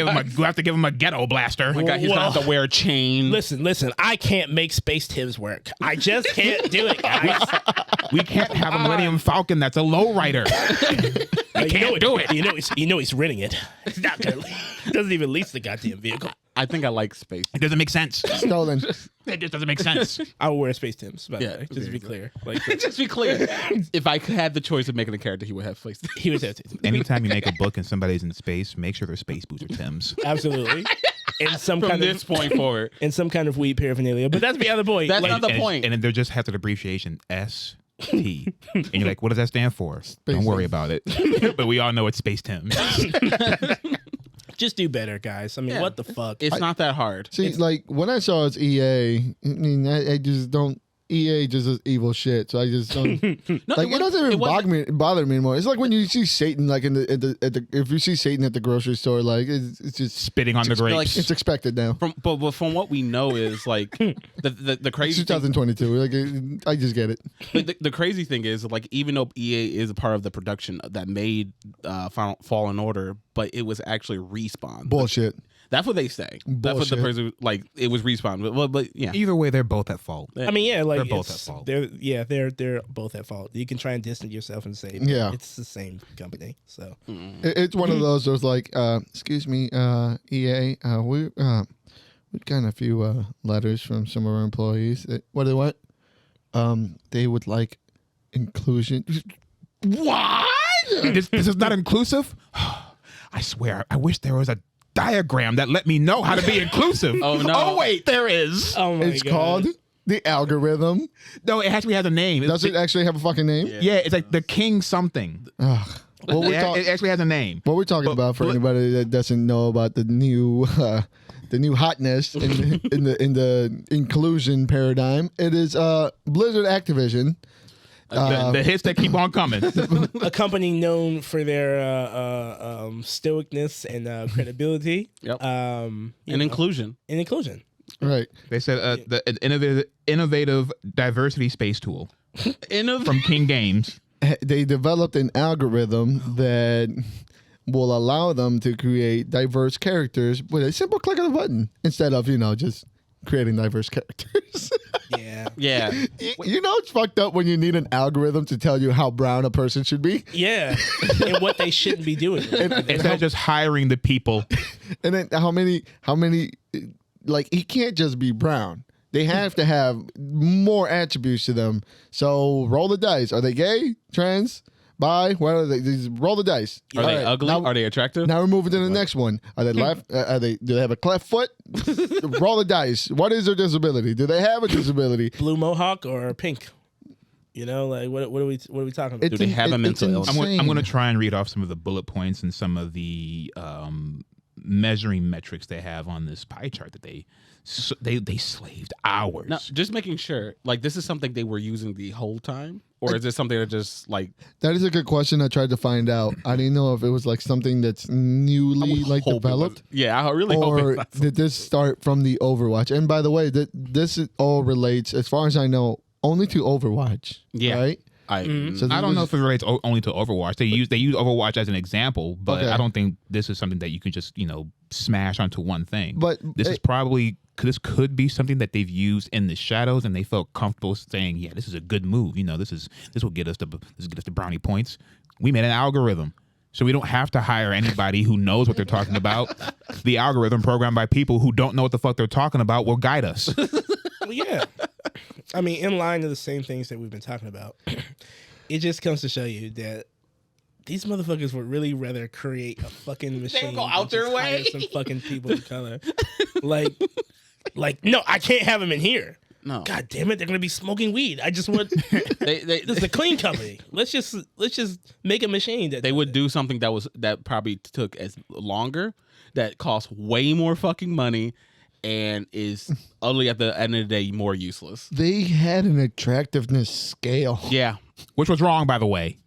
give him a ghetto blaster. Oh my God, he's gonna have to wear a chain. Listen, I can't make Space Tims work. I just can't do it, guys. We can't have a Millennium Falcon that's a lowrider. Like, can't do it. He's renting it. He's not gonna. Doesn't even lease the goddamn vehicle. I think I like space. It doesn't make sense. Stolen. It just doesn't make sense. I will wear Space Tims, by the Yeah, way, just to be clear. Like, Just be clear, if I had the choice of making a character, he would have space. he was there too. Anytime you make a book and somebody's in space, make sure their space boots are Tim's. Absolutely. In some From kind this of point forward, in some kind of weed paraphernalia, but that's the other point. That's Like, not the point. And then there just has an abbreviation ST. And you're like, what does that stand for? Don't worry about it. But we all know it's Space Tim's. just do better, guys. I mean, Yeah. what the fuck? It's not that hard. See, like when I saw it's EA, I mean, I just don't. EA just is evil shit. So I just don't. No, Like it doesn't even wasn't- bother me anymore. It's like when you see Satan, like at the if you see Satan at the grocery store, like it's just Spitting on the grapes. it's expected now. But from what we know is like the It's crazy thing, 2022. Like I just get it. the crazy thing is like even though EA is a part of the production that made Fallen Order, but it was actually Respawn. Bullshit. That's what they say. That's what the Bullshit. person like. It was Respawn, but yeah. Either way, they're both at fault. I mean, yeah, like They're both it's- at fault. They're both at fault. You can try and distance yourself and say, Yeah. it's the same company. So It's one of those. There's like, excuse me, EA. We've gotten a few letters from some of our employees. What do they want? They would like inclusion. What? This is not inclusive? I swear, I wish there was a diagram that let me know how to be inclusive. Oh, no. Oh, wait, there is. oh my It's God. called the algorithm. No, it actually has a name. Does it actually have a fucking name? Yeah, it's like the King something. Ugh. Well, It actually has a name. what we're talking about for anybody that doesn't know about the new hotness in the inclusion paradigm, it is Blizzard Activision. The hits that keep on coming. A company known for their stoicness and credibility. Yep. And Inclusion. And inclusion. Right. They said an innovative diversity space tool Innovative. from King Games. They developed an algorithm that will allow them to create diverse characters with a simple click of a button instead of, just creating diverse characters. Yeah. Yeah. You know it's fucked up when you need an algorithm to tell you how brown a person should be? Yeah. And what they shouldn't be doing. Instead of just hiring the people. And then how many like he can't just be brown. They have to have more attributes to them. So roll the dice. Are they gay, trans, bi? What are they? Just roll the dice. Are All they right, ugly? Now, Are they attractive? now we're moving to the next one. Are they left? Do they have a cleft foot? Roll the dice. What is their disability? Do they have a disability? Blue mohawk or pink? What are we talking about? Do they have a mental illness? I'm going to try and read off some of the bullet points and some of the measuring metrics they have on this pie chart that they slaved hours. No, just making sure. Like, this is something they were using the whole time, or is this something that just like? That is a good question. I tried to find out. I didn't know if it was like something that's newly developed. Yeah, I really hope Or it's not. did this start from the Overwatch? And by the way, this all relates, as far as I know, only to Overwatch. Yeah. Right? So I don't know if it relates only to Overwatch. They use Overwatch as an example, but Okay. I don't think this is something that you can just smash onto one thing. But this could be something that they've used in the shadows, and they felt comfortable saying, "Yeah, this is a good move. this will get us the brownie points. We made an algorithm, so we don't have to hire anybody who knows what they're talking about. The algorithm programmed by people who don't know what the fuck they're talking about will guide us." Well, yeah. I mean, in line to the same things that we've been talking about. It just comes to show you that these motherfuckers would really rather create a fucking machine. go out than their just hire way. some fucking people of color. like, no, I can't have them in here. No. God damn it, they're gonna be smoking weed. I just want. They This is a clean company. Let's just make a machine that they would do something that probably took as longer, that costs way more fucking money, and is utterly at the end of the day more useless. They had an attractiveness scale. Yeah. Which was wrong, by the way.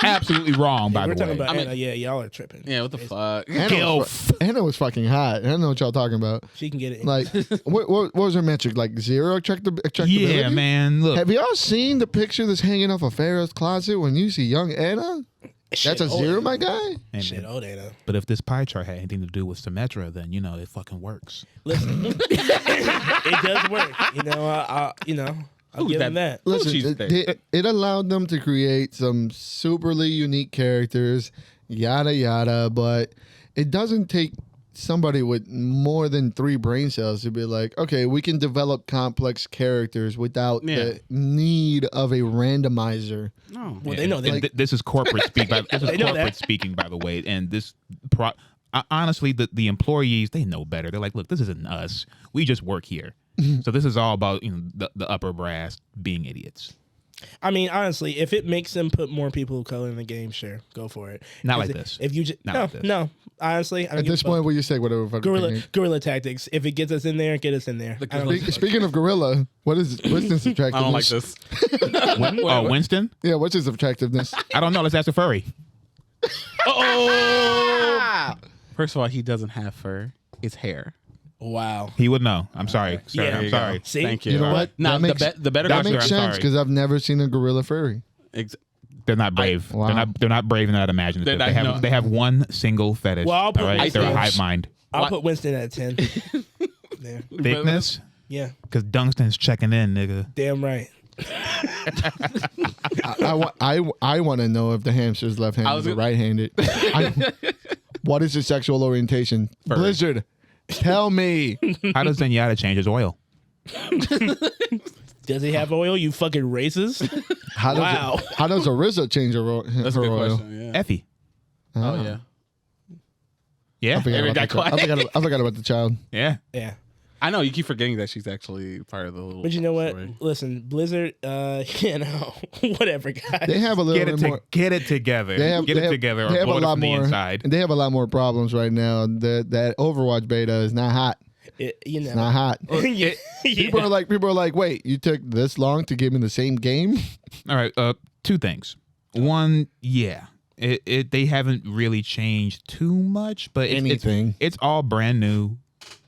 Absolutely wrong, by We're the talking way. about Anna. Yeah, y'all are tripping. Yeah. What the fuck? Anna was fucking hot. I don't know what y'all talking about. She can get it. Like, what was her metric? Like zero attractability? Yeah, man. Look, Have y'all seen the picture that's hanging off of Pharaoh's closet when you see young Anna? That's a zero, my guy? hey, Shit, man. old Anna. But if this pie chart had anything to do with Symmetra, then it fucking works. Listen, it does work. I'll give them that. Listen, she's it allowed them to create some superly unique characters, yada yada, but it doesn't take somebody with more than 3 brain cells to be like, okay, we can develop complex characters without the need of a randomizer. No. Well, they know that. This is corporate speak. This is They know corporate that. speaking, by the way. And this, honestly, the employees, they know better. They're like, look, this isn't us. We just work here. So this is all about the upper brass being idiots. I mean, honestly, if it makes them put more people of color in the game, sure, go for it. Not like 'Cause this. If you just Not like this. no, honestly, I don't At give this a fuck. point, will you say whatever? fucking Guerrilla tactics. If it gets us in there, get us in there. I don't give a fuck. Speaking of gorilla, what is Winston's attractiveness? I don't like this. Winston? Yeah, what's his attractiveness? I don't know. Let's ask the furry. First of all, he doesn't have fur. It's hair. Wow. He would know. I'm sorry. Sir, Yeah. I'm sorry. See? Thank you. You know what? Now, That makes- the better That Sir, makes I'm sense sorry. because I've never seen a gorilla furry. They're not brave. Wow. They're not brave and not imaginative. They're not- They have one single fetish. Well, I'll put all right? Winston- They're a hive mind. I'll put Winston at a 10. There. Thickness? Yeah. Because Dunston's checking in, nigga. Damn right. I want to know if the hamster's left-handed or right-handed. What is his sexual orientation? Furry. Blizzard, tell me. How does Zenyatta change his oil? Does he have oil? You fucking racist. How does Wow. how does Arisa change her, That's a her good oil? question. Yeah. Effie. Oh yeah. Yeah. I forgot, Eric about got the, I forgot about the child. Yeah. Yeah. I know you keep forgetting that she's actually part of the little. But you know what? story. Listen, Blizzard, whatever, guys. They have a little bit more. Get it together. Get it together. Or They have blow a it lot from the more. inside. They have a lot more problems right now. That Overwatch beta is not hot. It's not hot. yeah. People are like, wait, you took this long to give me the same game? All right. Two things. One, yeah. They haven't really changed too much, but Anything. It's all brand new,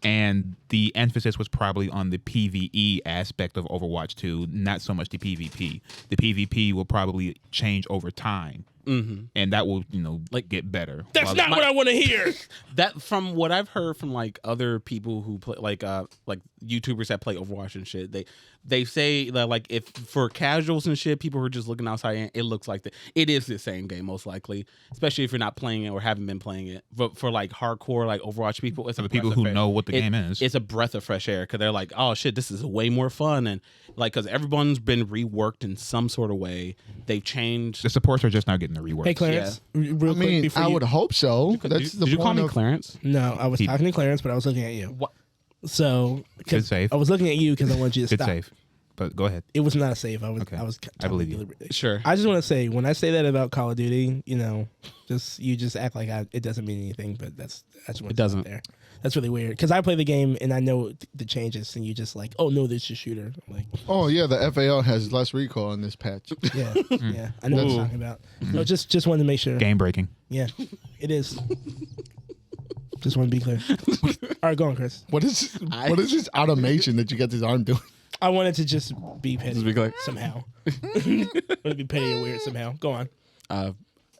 and the emphasis was probably on the PvE aspect of Overwatch 2, not so much the PvP. The PvP will probably change over time, and that will get better. That's not what I want to hear. That from what I've heard from like other people who play like YouTubers that play Overwatch and shit, they say that like if for casuals and shit, people who are just looking outside, it looks like it is the same game most likely, especially if you're not playing it or haven't been playing it. But for like hardcore like Overwatch people, it's For the people who know what the game is. It's a breath of fresh air because they're like, oh shit, this is way more fun, and like because everyone's been reworked in some sort of way. They've changed. The supports are just not getting the rework. Hey, Clarence, real quick before I would hope so. That's the Did you call point me of Clarence? No, I was talking to Clarence, but I was looking at you. What? So, Good save. I was looking at you because I wanted you to Good stop. save. But go ahead. It was not a save. I was. Okay. I was. I believe you. deliberately. Sure. I just want to say when I say that about Call of Duty, you just act like it doesn't mean anything, but that's what It doesn't. there. That's really weird because I play the game and I know the changes, and you just like, oh no, this is a shooter. I'm like, Oh yeah, the FAL has less recall in this patch. yeah, yeah, I know what you're talking about. No, just wanted to make sure. Game breaking. Yeah, it is. Just want to be clear. All right, go on, Chris. What is this automation that you got this arm doing? I wanted to just be petty Just be clear. somehow. Want to be petty or weird somehow. Go on.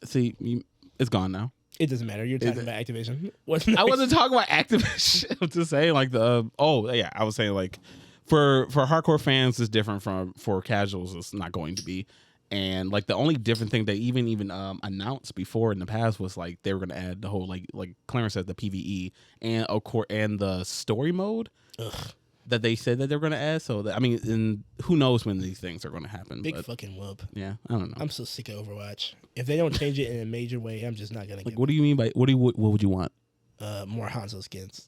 It's gone now. It doesn't matter. You're talking about Activision. What's I wasn't talking about Activision. I'm just saying like I was saying like for hardcore fans it's different from for casuals it's not going to be. And like the only different thing they even announced before in the past was like they were going to add the whole like Clarence said the PvE and of course and the story mode that they said that they're going to add. So that, I mean, and who knows when these things are going to happen? Big but, fucking whoop. yeah, I don't know. I'm so sick of Overwatch. If they don't change it in a major way, I'm just not gonna Like, get what do you mean by what would you want? more Hanzo skins.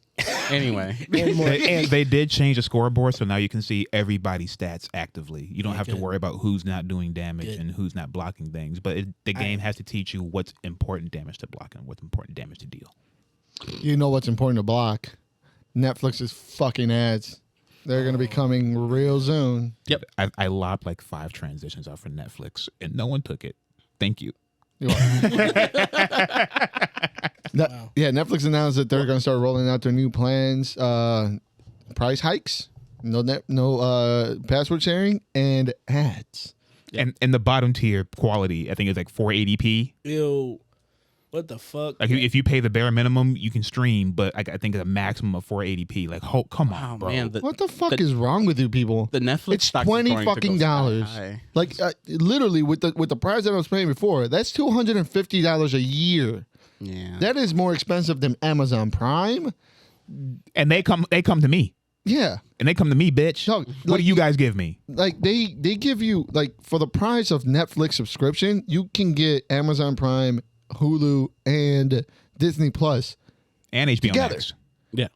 Anyway, And more, and They did change the scoreboard, so now you can see everybody's stats actively. You don't have to good. worry about who's not doing damage Good. and who's not blocking things. But the game has to teach you what's important damage to block and what's important damage to deal. You know what's important to block? Netflix's fucking ads. They're gonna be coming real soon. yep. I lobbed like 5 transitions out for Netflix, and no one took it. Thank you. You are. Yeah, Netflix announced that they're gonna start rolling out their new plans. Price hikes, no password sharing, and ads. And the bottom tier quality, I think it's like 480p. ew, what the fuck? Like if you pay the bare minimum, you can stream, but I think it's a maximum of 480p. Like, come on, Oh bro. man, What the fuck is wrong with you people? the Netflix It's stock is $20 going to fucking go dollars. sky high. Like literally with the price that I was paying before, that's $250 a year. Yeah. That is more expensive than Amazon Prime. And they come to me. Yeah. And they come to me, bitch. Dog, What like- do you guys give me? Like they give you like for the price of Netflix subscription, you can get Amazon Prime, Hulu, and Disney Plus. And HBO Together. Max. yeah.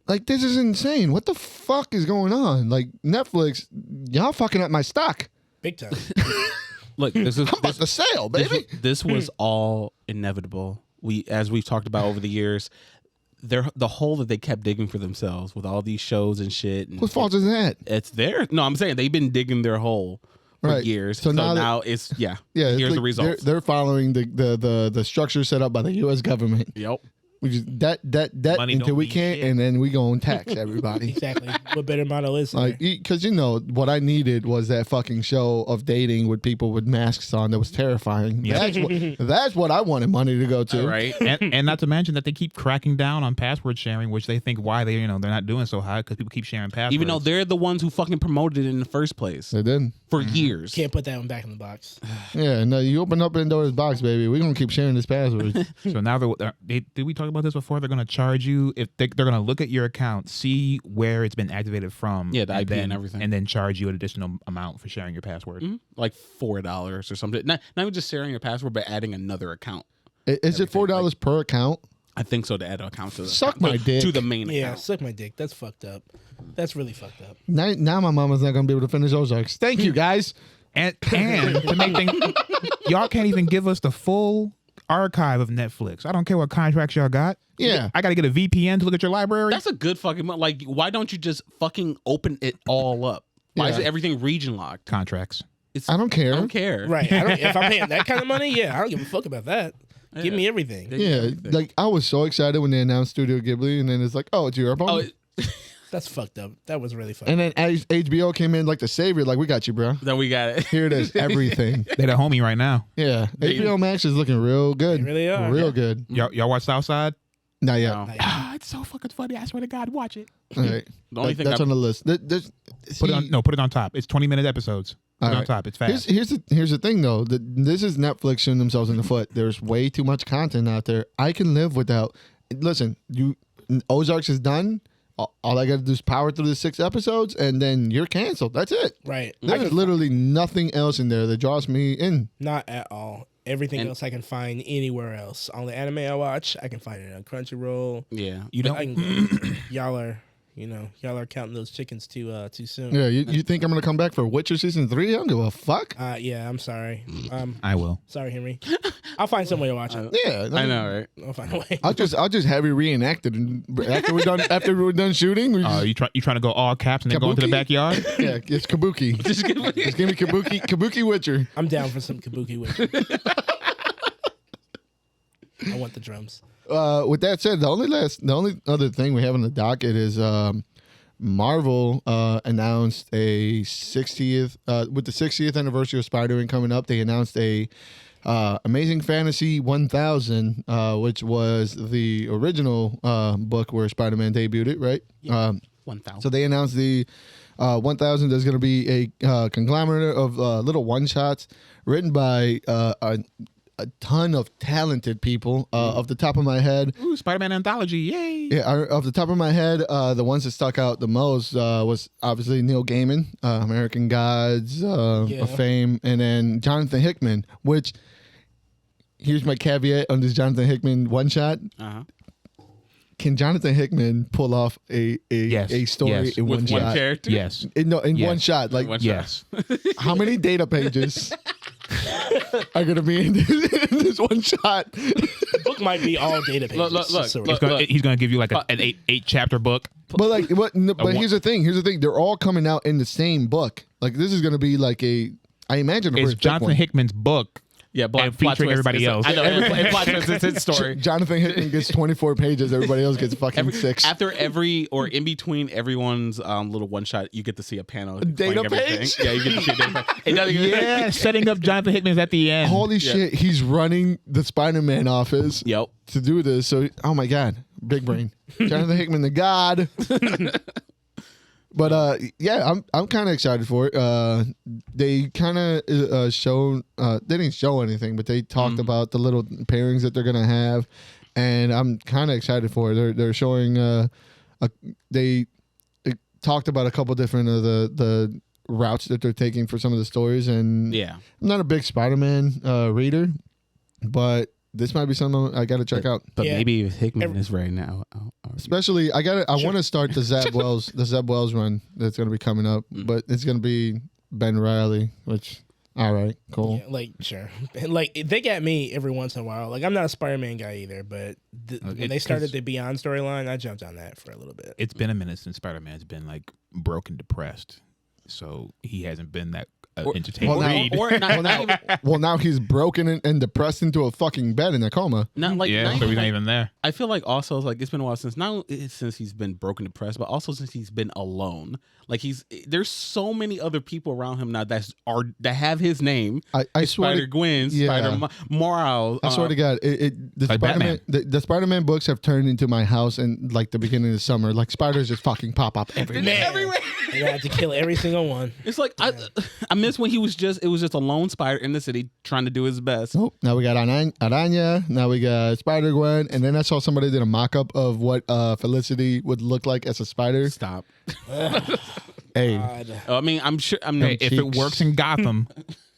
Like this is insane. What the fuck is going on? Like Netflix, y'all fucking up my stock. Big time. Look, this is I'm about to sell, baby. this was all inevitable. As we've talked about over the years, the hole that they kept digging for themselves with all these shows and shit. And Whose fault is that? it's there. No, I'm saying they've been digging their hole for Right. years. So So, now now, that- it's Yeah, it's Here's like the results. They're following the structure set up by the U.S. government. Yep. Which is that Money until don't we mean can't, shit. and then we go and tax everybody. Exactly. What better model is there? Like, because what I needed was that fucking show of dating with people with masks on that was terrifying. Yeah. That's what I wanted money to go to. Right. and not to mention that they keep cracking down on password sharing, which they think why they're not doing so high because people keep sharing passwords. Even though they're the ones who fucking promoted it in the first place They did. for years. Can't put that one back in the box. Yeah, no, you open up Pandora's box, baby. We're gonna keep sharing this password. So now did we talk about this before? They're going to charge you if they're going to look at your account, see where it's been activated from, Yeah, the IP then, and everything. and then charge you an additional amount for sharing your password. Like $4 or something. Not even just sharing your password, but adding another account. Is it $4 per account? I think so to add an account to the Suck my dick. to the main Yeah, account. suck my dick. That's fucked up. That's really fucked up. Now my mama's not gonna be able to finish Ozarks. Thank you guys. And to make things, y'all can't even give us the full archive of Netflix. I don't care what contracts y'all got. Yeah. I got to get a VPN to look at your library. That's a good fucking like. Why don't you just fucking open it all up? Why is Yeah. everything region locked? Contracts. I don't care. I don't care. Right. If I'm paying that kind of money, yeah, I don't give a fuck about that. Give me everything. Yeah, like I was so excited when they announced Studio Ghibli, and then it's like, oh, it's Europe. Oh, That's fucked up. That was really fucked And up. then HBO came in like the savior, like we got you, bro. then we got it. Here it is, everything. They the homie right now. Yeah, HBO Max is looking real good. They really are. real Yeah. good. Y'all watch Southside? Not yet. No. It's so fucking funny. I swear to God, watch it. All right, The only thing that's I've- on the list. Put it on top. It's 20-minute episodes. Put it on Alright. top. It's fast. Here's the thing though. This is Netflix shooting themselves in the foot. There's way too much content out there. I can live without. Listen, Ozarks is done. All I got to do is power through the 6 episodes, and then you're canceled. That's it. Right. There's literally nothing else in there that draws me in. Not at all. Everything else I can find anywhere else. On the anime I watch, I can find it on Crunchyroll. Yeah. You But don't. I can, y'all are counting those chickens too soon. Yeah, you think I'm gonna come back for Witcher season 3? I don't give a fuck. Yeah, I'm sorry. I will. Sorry, Henry. I'll find some way to watch it. Yeah, I know, right? I'll find a way. I'll just have it reenacted, and after we're done shooting. We just, You trying to go all caps and then go into the Kabuki? backyard? yeah, it's Kabuki. Just give me Kabuki Witcher. I'm down for some Kabuki Witcher. I want the drums. With that said, the only other thing we have on the docket is Marvel announced a 60th with the 60th anniversary of Spider-Man coming up. They announced a Amazing Fantasy 1000, which was the original book where Spider-Man debuted, right? 1,000. So they announced the 1000. There's going to be a conglomerate of little one-shots written by a ton of talented people. Off the top of my head, Ooh, Spider-Man anthology, yay! yeah, off the top of my head, the ones that stuck out the most was obviously Neil Gaiman, American Gods of Fame, and then Jonathan Hickman, which, here's my caveat on this Jonathan Hickman one-shot. Uh-huh. Can Jonathan Hickman pull off a story Yes. in With one one shot? character? Yes. In Yes. one shot. Like, One shot. Yes. how many data pages are going to be in this one shot? The book might be all data pages. Look, So He's gonna give you like an eight chapter book. But like, but here's the thing. They're all coming out in the same book. Like, this is going to be like I imagine a It's very thick Jonathan one. Hickman's book. Yeah, And featuring twist. everybody It's- else. I know. And plot twist is his story. Jonathan Hickman gets 24 pages. Everybody else gets fucking 6. After every or in between everyone's little one shot, you get to see a panel. Data explaining everything. page? Yeah, you get to see a data page. It doesn't even- Yeah, setting up Jonathan Hickman's at the end. Holy shit, he's running the Spider-Man office Yep. to do this. So, oh my God, big brain. Jonathan Hickman, the god. But yeah, I'm kind of excited for it. They kind of showed. They didn't show anything, but they talked about the little pairings that they're gonna have, and I'm kind of excited for it. They're showing. They talked about a couple different of the routes that they're taking for some of the stories, and Yeah. I'm not a big Spider-Man reader, but this might be something I got to check out. But Yeah. maybe if Hickman is right now. Especially, I want to start the Zeb Wells run that's going to be coming up, but it's going to be Ben Riley, which, all right, cool. Yeah, like sure, like they got me every once in a while. Like I'm not a Spider-Man guy either, but when they started the Beyond storyline, I jumped on that for a little bit. It's been a minute since Spider-Man's been like broken depressed, so he hasn't been that entertaining. Well, now- read. Or not even, Well, now he's broken and depressed into a fucking bed in a coma. not like Yeah, not so even he's not like- even there. I feel like also like it's been a while since since he's been broken depressed, but also since he's been alone. Like there's so many other people around him now that have his name. I swear Spider to, Gwen, yeah. Spider Morale. I swear to God, the Like Spider-Man, Batman. the Spider-Man books have turned into my house in like the beginning of the summer. Like spiders just fucking pop up everywhere. everywhere. And I had to kill every single one. It's like I miss when it was just a lone spider in the city trying to do his best. Nope. Now we got Aranya. Now we got Spider Gwen, and then I saw somebody did a mock-up of what Felicity would look like as a spider. Stop. Hey, God. I mean, I'm sure. I'm. Hey, if it cheeks. works in Gotham,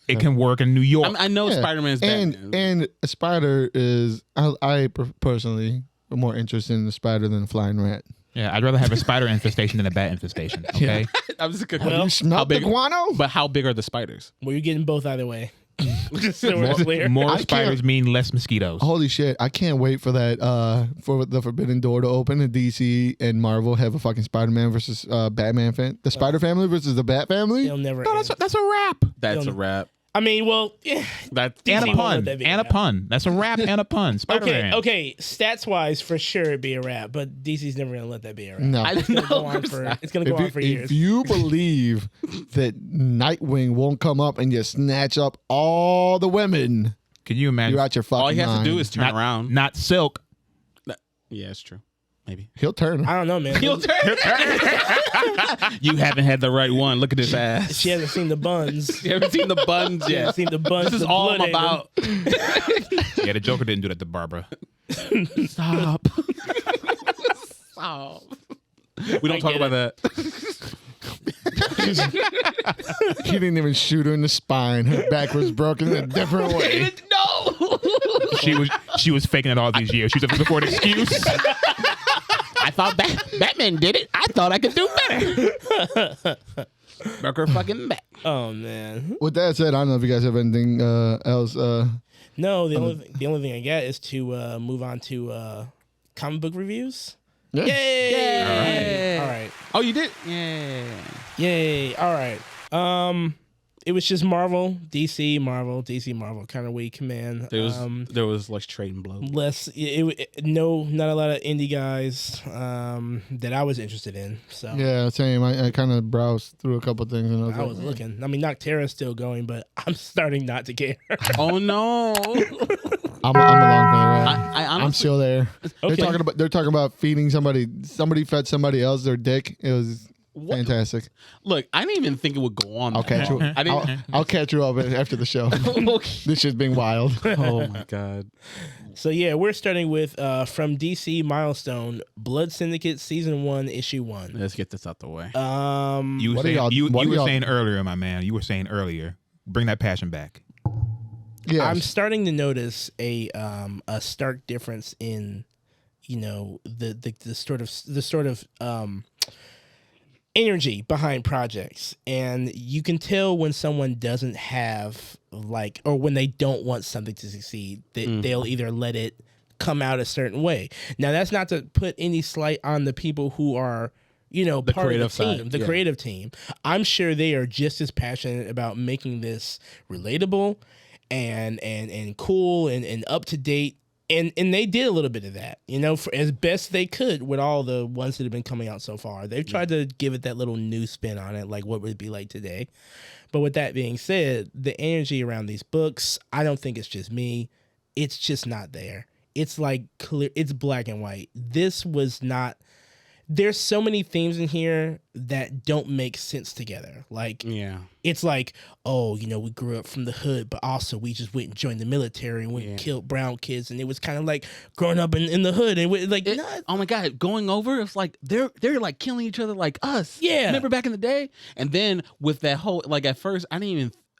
it can work in New York. I know yeah. Spider-Man's Batman. and a spider is I personally am more interested in the spider than a flying rat. Yeah, I'd rather have a spider infestation than a bat infestation. Okay. I was just gonna, Well, You smell the guano? but how big are the spiders? Well, you're getting both either way. Just so we're clear. More I spiders can't- mean less mosquitoes. Holy shit! I can't wait for that. For the Forbidden Door to open, and DC and Marvel have a fucking Spider-Man versus Batman fan. The Spider Family versus the Bat Family. They'll never. No, end. that's a wrap. That's a wrap. I mean, well, yeah. That's DC And a won't pun. let that be And a wrap. pun. That's a wrap and a pun. Spider-Man. Okay. Stats wise, for sure, it'd be a wrap, but DC's never gonna let that be a wrap. No. I It's didn't gonna know. go on for. It's gonna go on for years. If you believe that Nightwing won't come up and just snatch up all the women, Can you imagine? you're out your fucking All you have mind. to do is turn around. Not Silk. Yeah, it's true. Maybe. He'll turn. I don't know, man. You haven't had the right one. Look at this ass. She hasn't seen the buns. You haven't seen the buns She yet. hasn't seen the buns. This is the all blood I'm ain't about. Yeah, the Joker didn't do that to Barbara. Stop. Stop. We don't talk get about that. He didn't even shoot her in the spine. Her back was broken in a different way. No. She was faking it all these years. She was looking for an excuse. I thought Batman did it. I thought I could do better. Broke her fucking back. Oh man. With that said, I don't know if you guys have anything else. No, the only thing I got is to move on to comic book reviews. Yeah. Yay! All right. Oh, you did? Yeah. Yay! All right. It was just Marvel, DC, Marvel kind of week, man. There was like trading blows. Less, not a lot of indie guys that I was interested in. So Yeah, same. I kind of browsed through a couple things and I was looking. I mean, Noctera's still going, but I'm starting not to care. Oh no. I'm along for the ride. I honestly, I'm still there. Okay. They're talking about feeding somebody. Somebody fed somebody else their dick. It was What? fantastic. Look, I didn't even think it would go on. I'll that catch you. long. I didn't. I'll catch you up after the show. This shit's being wild. Oh my god. So yeah, we're starting with from DC Milestone, Blood Syndicate Season 1, Issue 1. Let's get this out the way. You What were are y'all- saying, you what are were y'all- saying earlier, my man. You were saying earlier. Bring that passion back. Yeah, I'm starting to notice a stark difference in, the sort of energy behind projects, and you can tell when someone doesn't have or when they don't want something to succeed, that they'll either let it come out a certain way. Now that's not to put any slight on the people who are part of the creative team, side, the yeah. creative team. I'm sure they are just as passionate about making this relatable and cool and up to date. And they did a little bit of that, for as best they could with all the ones that have been coming out so far. They've tried to give it that little new spin on it, like what would it be like today. But with that being said, the energy around these books, I don't think it's just me. It's just not there. It's like clear. It's black and white. This was not. There's so many themes in here that don't make sense together. Like, Yeah. it's like, oh, we grew up from the hood, but also we just went and joined the military and went and killed brown kids. And it was kind of like growing up in the hood. And Oh my god, going over, it's like they're like killing each other like us. Yeah. Remember back in the day? And then with that whole, like, at first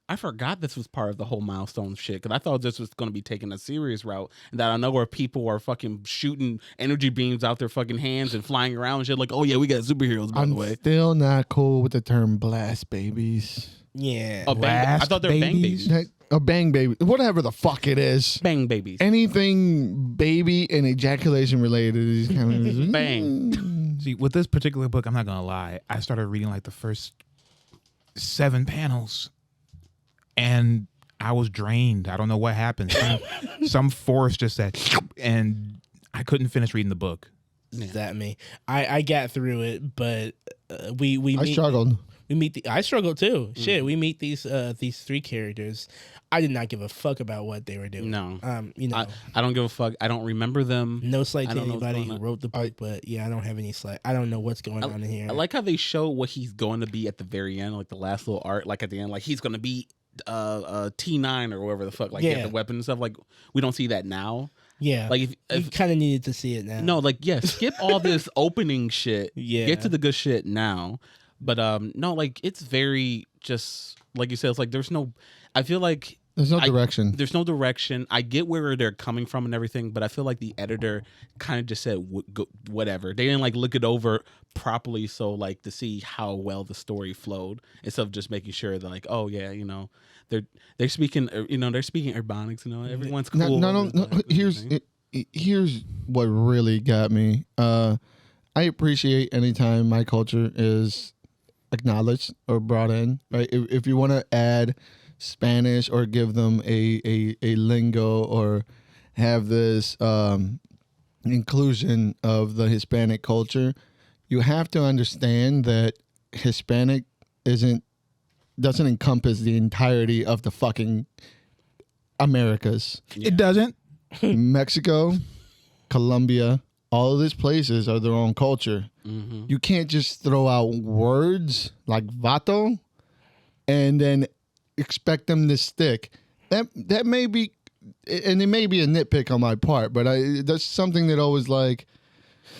I forgot this was part of the whole milestone shit, because I thought this was going to be taking a serious route, and that I know where people are fucking shooting energy beams out their fucking hands and flying around and shit, like, oh yeah, we got superheroes, by the I'm way. still not cool with the term blast babies. yeah. Oh, I thought they were bang babies? babies. A bang baby, whatever the fuck it is. Bang babies. Anything baby and ejaculation related is kind of Bang. See, with this particular book, I'm not gonna lie. I started reading like the first 7 panels, and I was drained. I don't know what happened. Some force just said, and I couldn't finish reading the book. Is that me? I got through it, but we I meet, struggled. We meet I struggled too. Shit, we meet these 3 characters. I did not give a fuck about what they were doing. No. I I don't give a fuck. I don't remember them. no slight I to don't know what's anybody going who on. wrote the book, but yeah, I don't have any slight. I don't know what's going on in here. I like how they show what he's going to be at the very end, like the last little art, like at the end, like he's going to be T9 or whatever the fuck, like he Yeah. had the weapon and stuff. Like, we don't see that now. yeah, Like, you if kind of needed to see it now. no, like, yeah, skip all this opening shit. Yeah. Get to the good shit now. But no, like, it's very just like you said. It's like there's no. I feel like There's no direction. There's no direction. I get where they're coming from and everything, but I feel like the editor kind of just said whatever. They didn't like look it over properly, so like to see how well the story flowed instead of just making sure that like, oh yeah, you know, they're speaking, you know, they're speaking Urbanics, you know, everyone's cool. No. Here's what really got me. I appreciate anytime my culture is acknowledged or brought in. Right, if you want to add Spanish or give them a lingo or have this inclusion of the Hispanic culture, you have to understand that Hispanic doesn't encompass the entirety of the fucking Americas. Yeah. It doesn't. Mexico, Colombia, all of these places are their own culture. Mm-hmm. You can't just throw out words like vato and then expect them to stick. That may be, and it may be a nitpick on my part, but that's something that always like.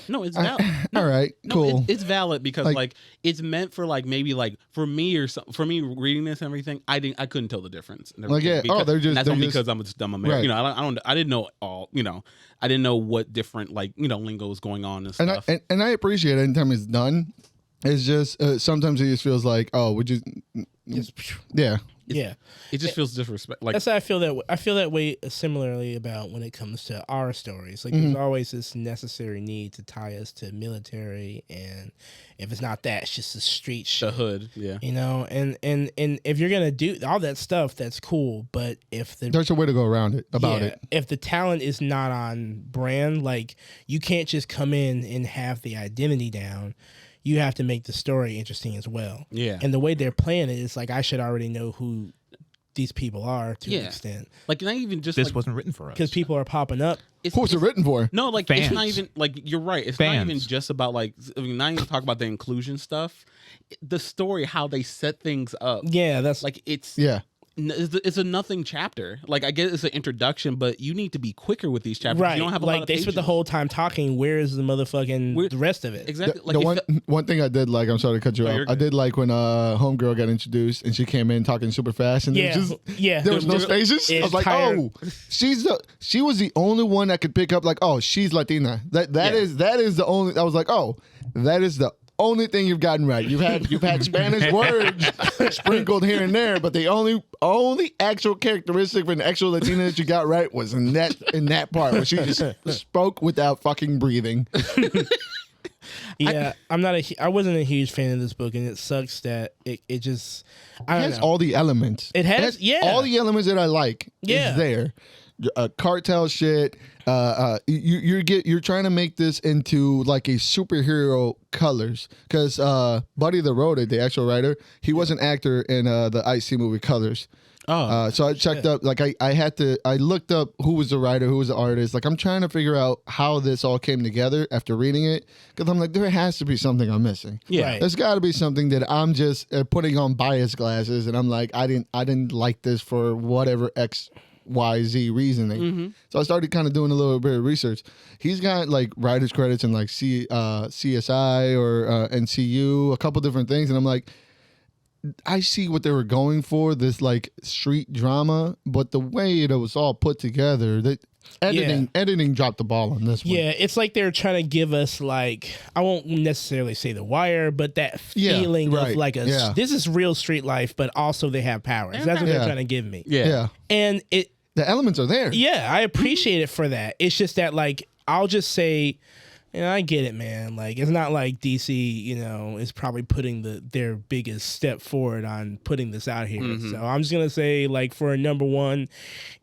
No, it's valid. All right, No, cool. It's valid because like it's meant for like maybe like for me reading this and everything. I couldn't tell the difference. And Like, yeah, because, they're just- and that's they're only just- because I'm just dumb American. Right. You know, I didn't know all. You know, I didn't know what different like you know lingo was going on and stuff. And I appreciate it anytime it's done. It's just sometimes it just feels like, oh, we just yeah. Yeah. It just feels disrespect. Like That's how I feel that. I feel that way similarly about when it comes to our stories. Like there's always this necessary need to tie us to military, and if it's not that, it's just the street the shit. hood. Yeah. You know, and if you're gonna do all that stuff, that's cool. But if There's a way to go around it about it. if the talent is not on brand, like you can't just come in and have the identity down. You have to make the story interesting as well. Yeah. And the way they're playing it is like I should already know who these people are to an extent. Like not even just This like, wasn't written for us. Because people are popping up. it's, Who's it it's- written for? No, like it's not Fans. even like you're right. It's not even just about like I mean, not even talk about the inclusion stuff. The story, how they set things up. Yeah, that's Like it's Yeah. it's a nothing chapter. Like I guess it's an introduction, but you need to be quicker with these chapters. right. You don't have a like lot of they spent the pages. whole time talking. Where is the motherfucking the rest of it? Exactly. The Like it fe- one thing I did like, I'm sorry to cut you you're off. I good. did like when Homegirl got introduced and she came in talking super fast and Yeah, there was just there was no There- spaces. I was like, entire- oh, she was the only one that could pick up like, oh, she's Latina. That is the only. I was like, oh, that is the only thing you've gotten right. You've had Spanish words sprinkled here and there, but the only actual characteristic of an actual Latina that you got right was in that part where she just spoke without fucking breathing. Yeah, I wasn't a huge fan of this book, and it sucks that it just. I It don't has know. all the elements. It has- yeah. all the elements that I like. Yeah. is there. Cartel shit. You're trying to make this into like a superhero colors because Buddy that wrote it, the actual writer, he was an actor in the IC movie Colors. Oh, So I checked up, like I looked up who was the writer, who was the artist. Like I'm trying to figure out how this all came together after reading it, because I'm like, there has to be something I'm missing. yeah. Right. There's got to be something that I'm just putting on bias glasses, and I'm like, I didn't like this for whatever XYZ reasoning. So I started kind of doing a little bit of research. He's got like writer's credits in like CSI or NCU, a couple different things, and I'm like, I see what they were going for, this like street drama, but the way it was all put together, that editing dropped the ball on this one. Yeah, it's like they're trying to give us like I won't necessarily say The Wire, but that Yeah, feeling right, of like yeah. this is real street life, but also they have powers. That's what Yeah. they're trying to give me. Yeah. Yeah. And it The elements are there. yeah, I appreciate it for that. It's just that like I'll just say, you know, I get it, man. Like it's not like DC, you know, is probably putting their biggest step forward on putting this out here. So I'm just gonna say, like for a number one,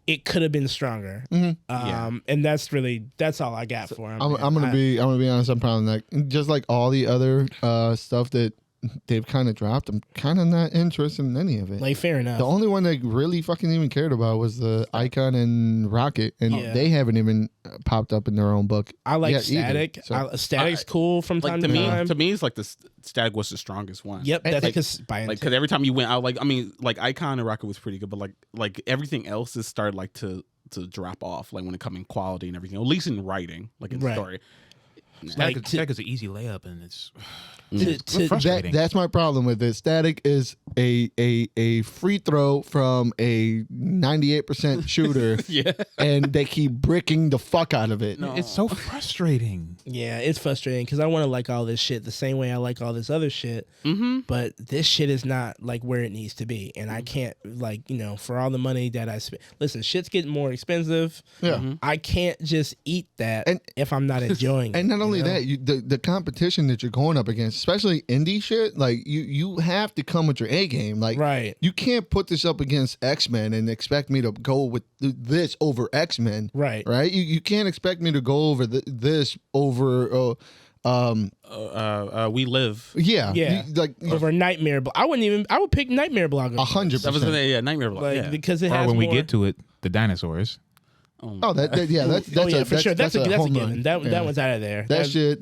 it could have been stronger. And that's all I got for him. I'm gonna be honest. I'm proud of that. Just like all the other stuff that they've kind of dropped, I'm kind of not interested in any of it. like fair enough. The only one that really fucking even cared about was the Icon and Rocket, and Yeah. they haven't even popped up in their own book. I like yet either. Static. So- Static's cool from Like time to to me, time. to me, it's like the Static was the strongest one. Yep, that's like, because because every time you went out, like I mean, like Icon and Rocket was pretty good, but like everything else has started like to drop off, like when it comes in quality and everything. At least in writing, like in Right. story. Static is an easy layup, and it's to frustrating. That's my problem with it. Static is a free throw from a 98% shooter, Yeah. and they keep bricking the fuck out of it. No. It's so frustrating. Yeah, it's frustrating because I want to like all this shit the same way I like all this other shit. Mm-hmm. But this shit is not like where it needs to be, and I can't like for all the money that I spend. Listen, shit's getting more expensive. Yeah. I can't just eat that And- if I'm not enjoying it. And not only you know? that, the competition that you're going up against, especially indie shit, like you have to come with your A game. Like, Right. you can't put this up against X-Men and expect me to go with this over X-Men. Right. Right. You can't expect me to go over this over. We Live. Yeah. Yeah. Like Over Nightmare. I would pick Nightmare Blog. over 100%. That was Nightmare Block. like Yeah. because it Or has when we more- get to it, the dinosaurs. Oh, that's oh yeah, for sure. That's a home given. run. That Yeah. one's out of there. That shit.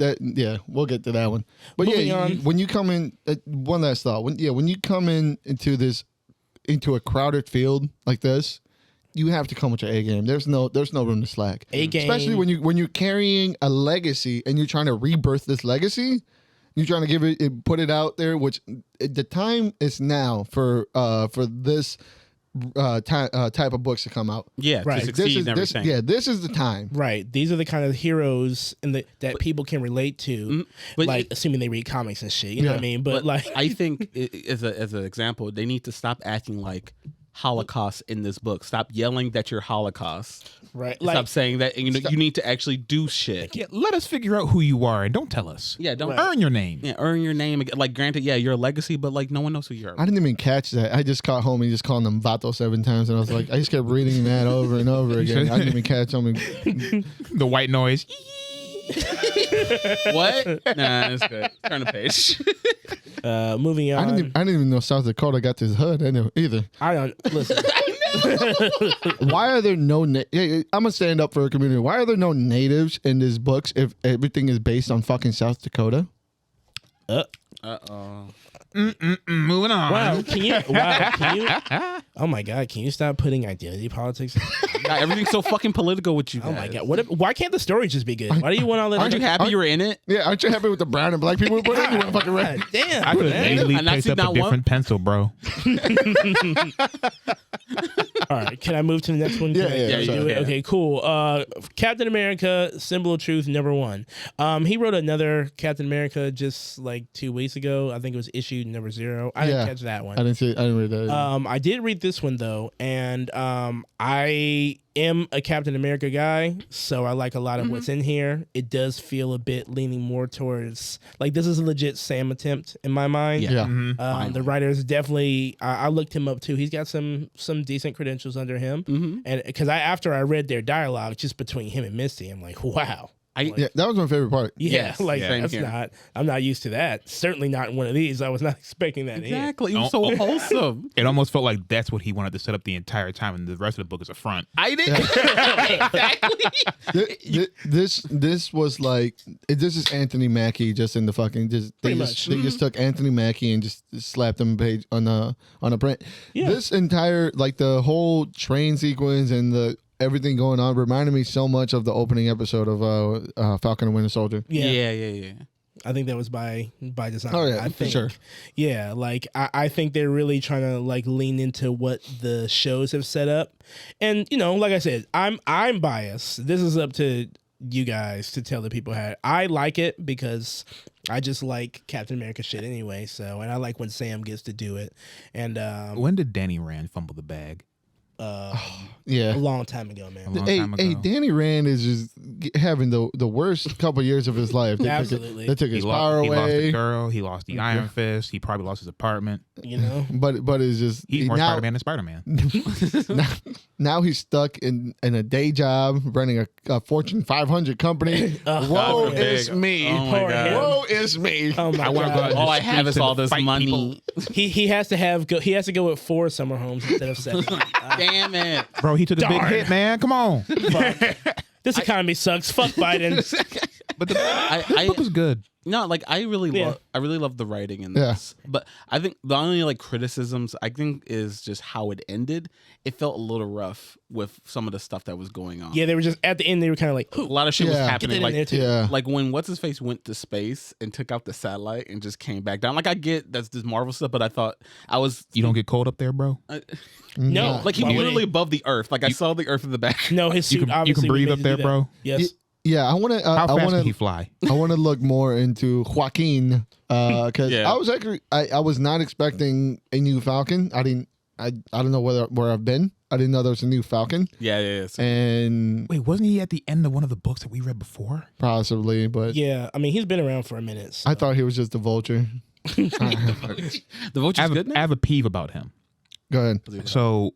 We'll get to that one. But Moving yeah, on. when you come in, one last thought. When you come into a crowded field like this, you have to come with your A game. There's no room to slack. A game. Especially when you're carrying a legacy and you're trying to rebirth this legacy. You're trying to give it, put it out there. Which the time is now for this type of books to come out. Yeah, Right. to succeed and everything. This is the time. Right. These are the kind of heroes that people can relate to, but like it- assuming they read comics and shit. You know what I mean? But like, I think as an example, they need to stop acting like Holocaust in this book. Stop yelling that you're Holocaust. right? Stop Like, saying that. You need to actually do shit. Yeah, let us figure out who you are and don't tell us. Yeah, don't Earn your name. Yeah, earn your name. Like, granted, yeah, you're a legacy, but like, no one knows who you are. I didn't even catch that. I just caught homie just calling them Vato 7 times, and I was like, I just kept reading that over and over again. I didn't even catch homie. The white noise. What? Nah, that's good. Turn the page. moving on. I didn't even know South Dakota got this hood either. I don't listen. Why are there no? I'm gonna stand up for a community. Why are there no natives in these books if everything is based on fucking South Dakota? Uh-oh. Moving on. Wow, can you? Oh my God, can you stop putting identity politics? God, everything's so fucking political with you guys. Oh my God, why can't the story just be good? Why do you want all that? Aren't you happy you were in it? Yeah, aren't you happy with the brown and black people? But you want fucking red. God damn, I could man. easily And I place see up a not one- different pencil, bro. All right, can I move to the next one? Yeah, Can I yeah, do sorry. it? Okay, cool. Captain America, Symbol of Truth, number 1. He wrote another Captain America just like 2 weeks ago. I think it was issue number 0. I didn't catch that one. I didn't read that. I did read this one though, and I am a Captain America guy, so I like a lot of what's in here. It does feel a bit leaning more towards like this is a legit Sam attempt in my mind. Yeah. Yeah. The writer is definitely. I looked him up too. He's got some decent credentials under him, and because after I read their dialogue just between him and Misty, I'm like, wow. Yeah, that was my favorite part. Yeah, Yes, like same that's here. not. I'm not used to that. Certainly not in one of these. I was not expecting that. Exactly. It was so wholesome. It almost felt like that's what he wanted to set up the entire time, and the rest of the book is a front. I did. Exactly. This was like this is Anthony Mackie just in the fucking they just took Anthony Mackie and just slapped him page on a print. Yeah. This entire like the whole train sequence and the everything going on reminded me so much of the opening episode of Falcon and Winter Soldier. Yeah. I think that was by design. Oh, yeah, I for think, sure. Yeah, like I think they're really trying to like lean into what the shows have set up, and like I said, I'm biased. This is up to you guys to tell the people how. I like it because I just like Captain America shit anyway. So, and I like when Sam gets to do it. And When did Danny Rand fumble the bag? Yeah. a long time ago, man. Long Hey, time hey, ago. Danny Rand is just having the worst couple years of his life. They Absolutely. Took He his power lost the away. girl. He lost the Iron Fist. He probably lost his apartment. But it's just He's more now, Spider-Man than Spider-Man. now he's stuck in a day job running a Fortune 500 company. Woe God is forbid. me. Oh my Poor God. him. Woe is me. Oh my I wanna go God. out All I the have is streets all and this fight money. He has to go with 4 summer homes instead of 7. Damn it. Bro, he took a big Darn. hit, man. Come on. Fuck. This economy sucks. Fuck Biden. But the book was good. No, like I really love the writing in this. But I think the only like criticisms I think is just how it ended. It felt a little rough with some of the stuff that was going on. Yeah, they were just at the end. They were kind of like, a lot of shit was happening. Like when what's his face went to space and took out the satellite and just came back down. Like I get that's this Marvel stuff, but I thought you don't get cold up there, bro. No, like he was literally above the Earth. Like I saw the Earth in the back. No, his suit you can breathe up there, bro. Yes. Yeah, I want to. How fast can he fly? I want to look more into Joaquin because I was actually I was not expecting a new Falcon. I don't know where I've been. I didn't know there was a new Falcon. Yeah. And wait, wasn't he at the end of one of the books that we read before? Possibly, but yeah, I mean he's been around for a minute. So. I thought he was just a vulture. The Vulture's good. I have a peeve about him. Go ahead. So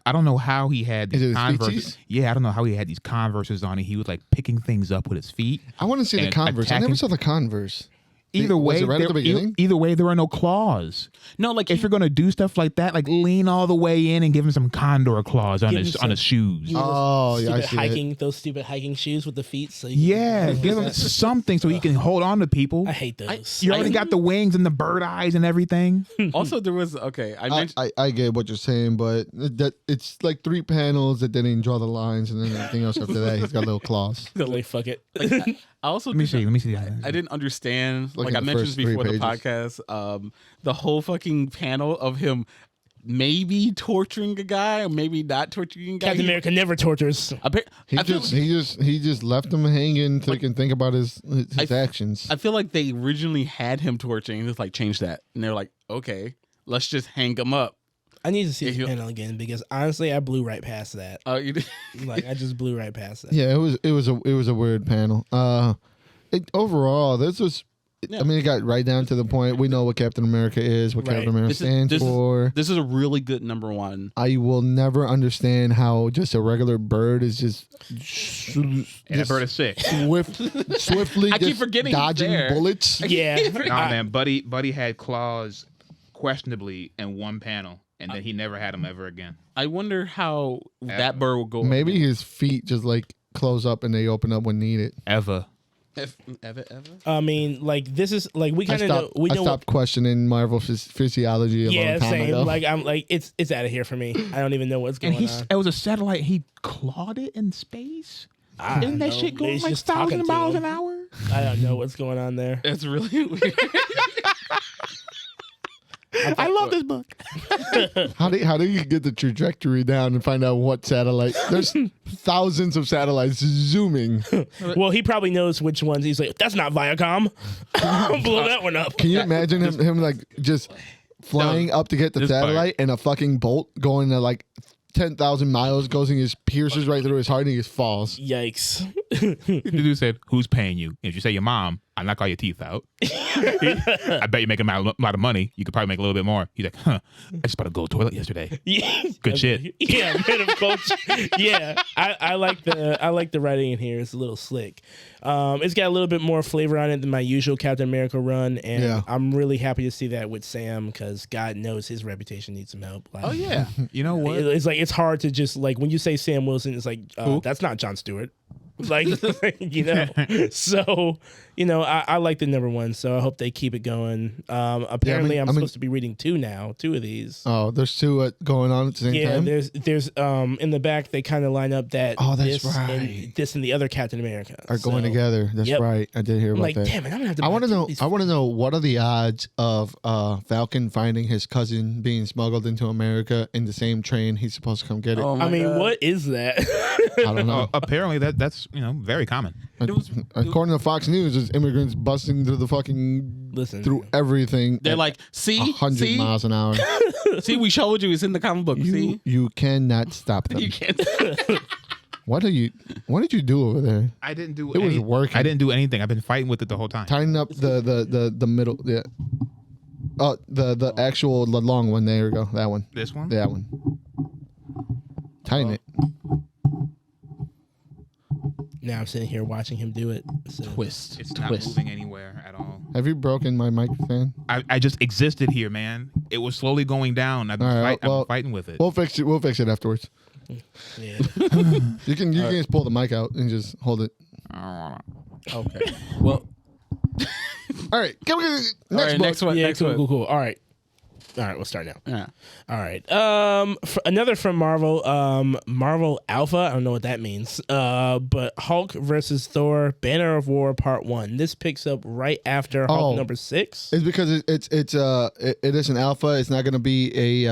I don't know how he had these Is it his Converse. feeties? Yeah, I don't know how he had these Converses on and he was like picking things up with his feet. I want to see the And Converse. I never attacking- saw the Converse. Either Was way, it right at the beginning? either way, there are no claws. No, like If you're gonna do stuff like that, like lean all the way in and give him some condor claws on Give his him some- shoes. Oh, yeah, I see it. Those stupid hiking shoes with the feet. So Yeah, give him something so he can hold on to people. I hate those. You already got the wings and the bird eyes and everything. also there was I mentioned I get what you're saying, but that it's like 3 panels that they didn't draw the lines, and then everything else after that, he's got little claws. Like fuck it. I also Let me see. I didn't understand. Like Like in I the mentioned first 3 before the pages. podcast, the whole fucking panel of him maybe torturing a guy or maybe not torturing a guy. Captain America never tortures. He just left him hanging so he can think about his actions. I feel like they originally had him torturing and just like changed that, and they're like, okay, let's just hang him up. I need to see the panel again because honestly, I blew right past that. Oh, you did? Like I just blew right past that. Yeah, it was a weird panel. Overall, this was. I mean, it got right down to the point. We know what Captain America is, what Captain America stands for. This is a really good number one. I will never understand how just a regular bird is just And that bird is sick. swiftly I keep just forgetting he's dodging there. bullets. Yeah. Nah, man, Buddy had claws questionably in one panel, and then he never had them ever again. I wonder how that bird will go. Maybe his feet just like close up and they open up when needed. Ever. Ever? I mean, like this is like we kind of know. We I know. stopped questioning Marvel physiology a long time same. ago. Like I'm like it's out of here for me. I don't even know what's going And on. it was a satellite. He clawed it in space. I Isn't don't that know. shit going He's like just talking 1,000 to miles him. an hour? I don't know what's going on there. It's really weird. I love this book. How do you get the trajectory down and find out what satellite? There's thousands of satellites zooming. Well, he probably knows which ones. He's like, that's not Viacom. Blow that one up. Can you imagine him like just flying up to get the this satellite and a fucking bolt going to like 10,000 miles goes and just pierces right through his heart and he just falls. Yikes. The dude said, "Who's paying you?" If you say your mom, I'll knock all your teeth out. I bet you're making a lot of money. You could probably make a little bit more. He's like, "Huh? I just bought a gold toilet yesterday. Yeah. Good shit." Yeah, man of culture. Yeah, I like the writing in here. It's a little slick. It's got a little bit more flavor on it than my usual Captain America run, and I'm really happy to see that with Sam because God knows his reputation needs some help. Like, Oh yeah. You know what? it's like it's hard to just like when you say Sam Wilson, it's like that's not Jon Stewart. Like so I like the number one, so I hope they keep it going. Apparently I'm supposed to be reading two of these. Oh, there's 2 going on at the same time? there's in the back they kind of line up that that's this and the other Captain America Are going So, together. That's Yep. right. I did hear I'm about like, that. damn it, I'm gonna have to I want to buy know. these. I want to know what are the odds of Falcon finding his cousin being smuggled into America in the same train he's supposed to come get it. Oh my I mean, God. what is that? I don't know. Apparently that's very common. According to Fox News, there's immigrants busting through the fucking through everything. They're at like, see, 100 miles an hour. see, we showed you. It's in the comic book. See, You cannot stop them. you can't. What did you do over there? I didn't do. It was working. I didn't do anything. I've been fighting with it the whole time. Tighten up the middle. Yeah. Oh, the actual the long one. There we go. That one. This one. That one. Tighten it. Now I'm sitting here watching him do it. So. Twist. It's not moving anywhere at all. Have you broken my mic stand? I just existed here, man. It was slowly going down. I've been, I've been fighting with it. We'll fix it. We'll fix it afterwards. Yeah. You can just pull the mic out and just hold it. Okay. Well, All right, can we next All right, book. next one. Yeah, next cool, one. cool, cool. All right, we'll start now. Yeah. All right. Another from Marvel. Marvel Alpha. I don't know what that means. But Hulk versus Thor: Banner of War Part 1. This picks up right after Hulk number 6. It's because it is an alpha. It's not going to be a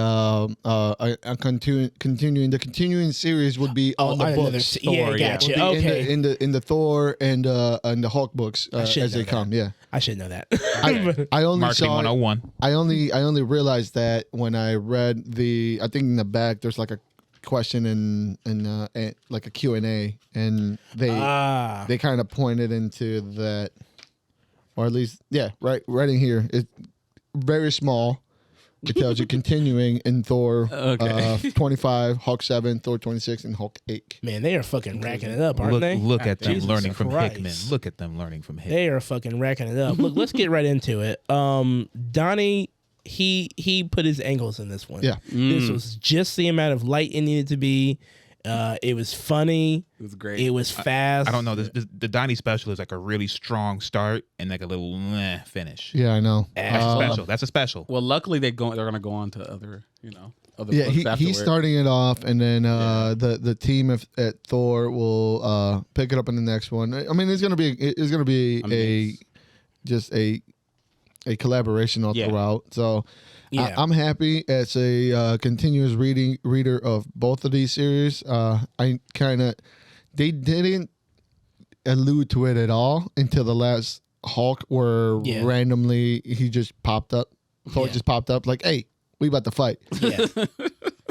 continuing. The continuing series would be on the books. Yeah, gotcha. Would be Okay. in the Thor and the Hulk books as they come. Yeah, I should know that. I only Marketing saw 101. I only realized that when I read I think in the back there's like a question and like a Q&A, and they kind of pointed into that, or at least right in here. It's very small. It tells you continuing in Thor 25, Hulk 7, Thor 26, and Hulk 8. Man, they are fucking racking it up, aren't they? Look at them Jesus learning from Christ. Hickman. Look at them learning from Hickman. They are fucking racking it up. Look, let's get right into it. Donnie, he put his angles in this one. Yeah. This was just the amount of light it needed to be. It was funny. It was great. It was fast. I don't know. The Donnie special is like a really strong start and like a little finish. Yeah, I know. That's a special. That's a special. Well, luckily they're gonna go on to other other Yeah, books he's afterwards. starting it off, and then the team at Thor will pick it up in the next one. I mean, it's gonna be a collaboration all throughout. So Yeah. I'm happy as a continuous reader of both of these series. They didn't allude to it at all until the last Hulk, where randomly he just popped up. Thor just popped up like, "Hey, we about to fight." Yeah.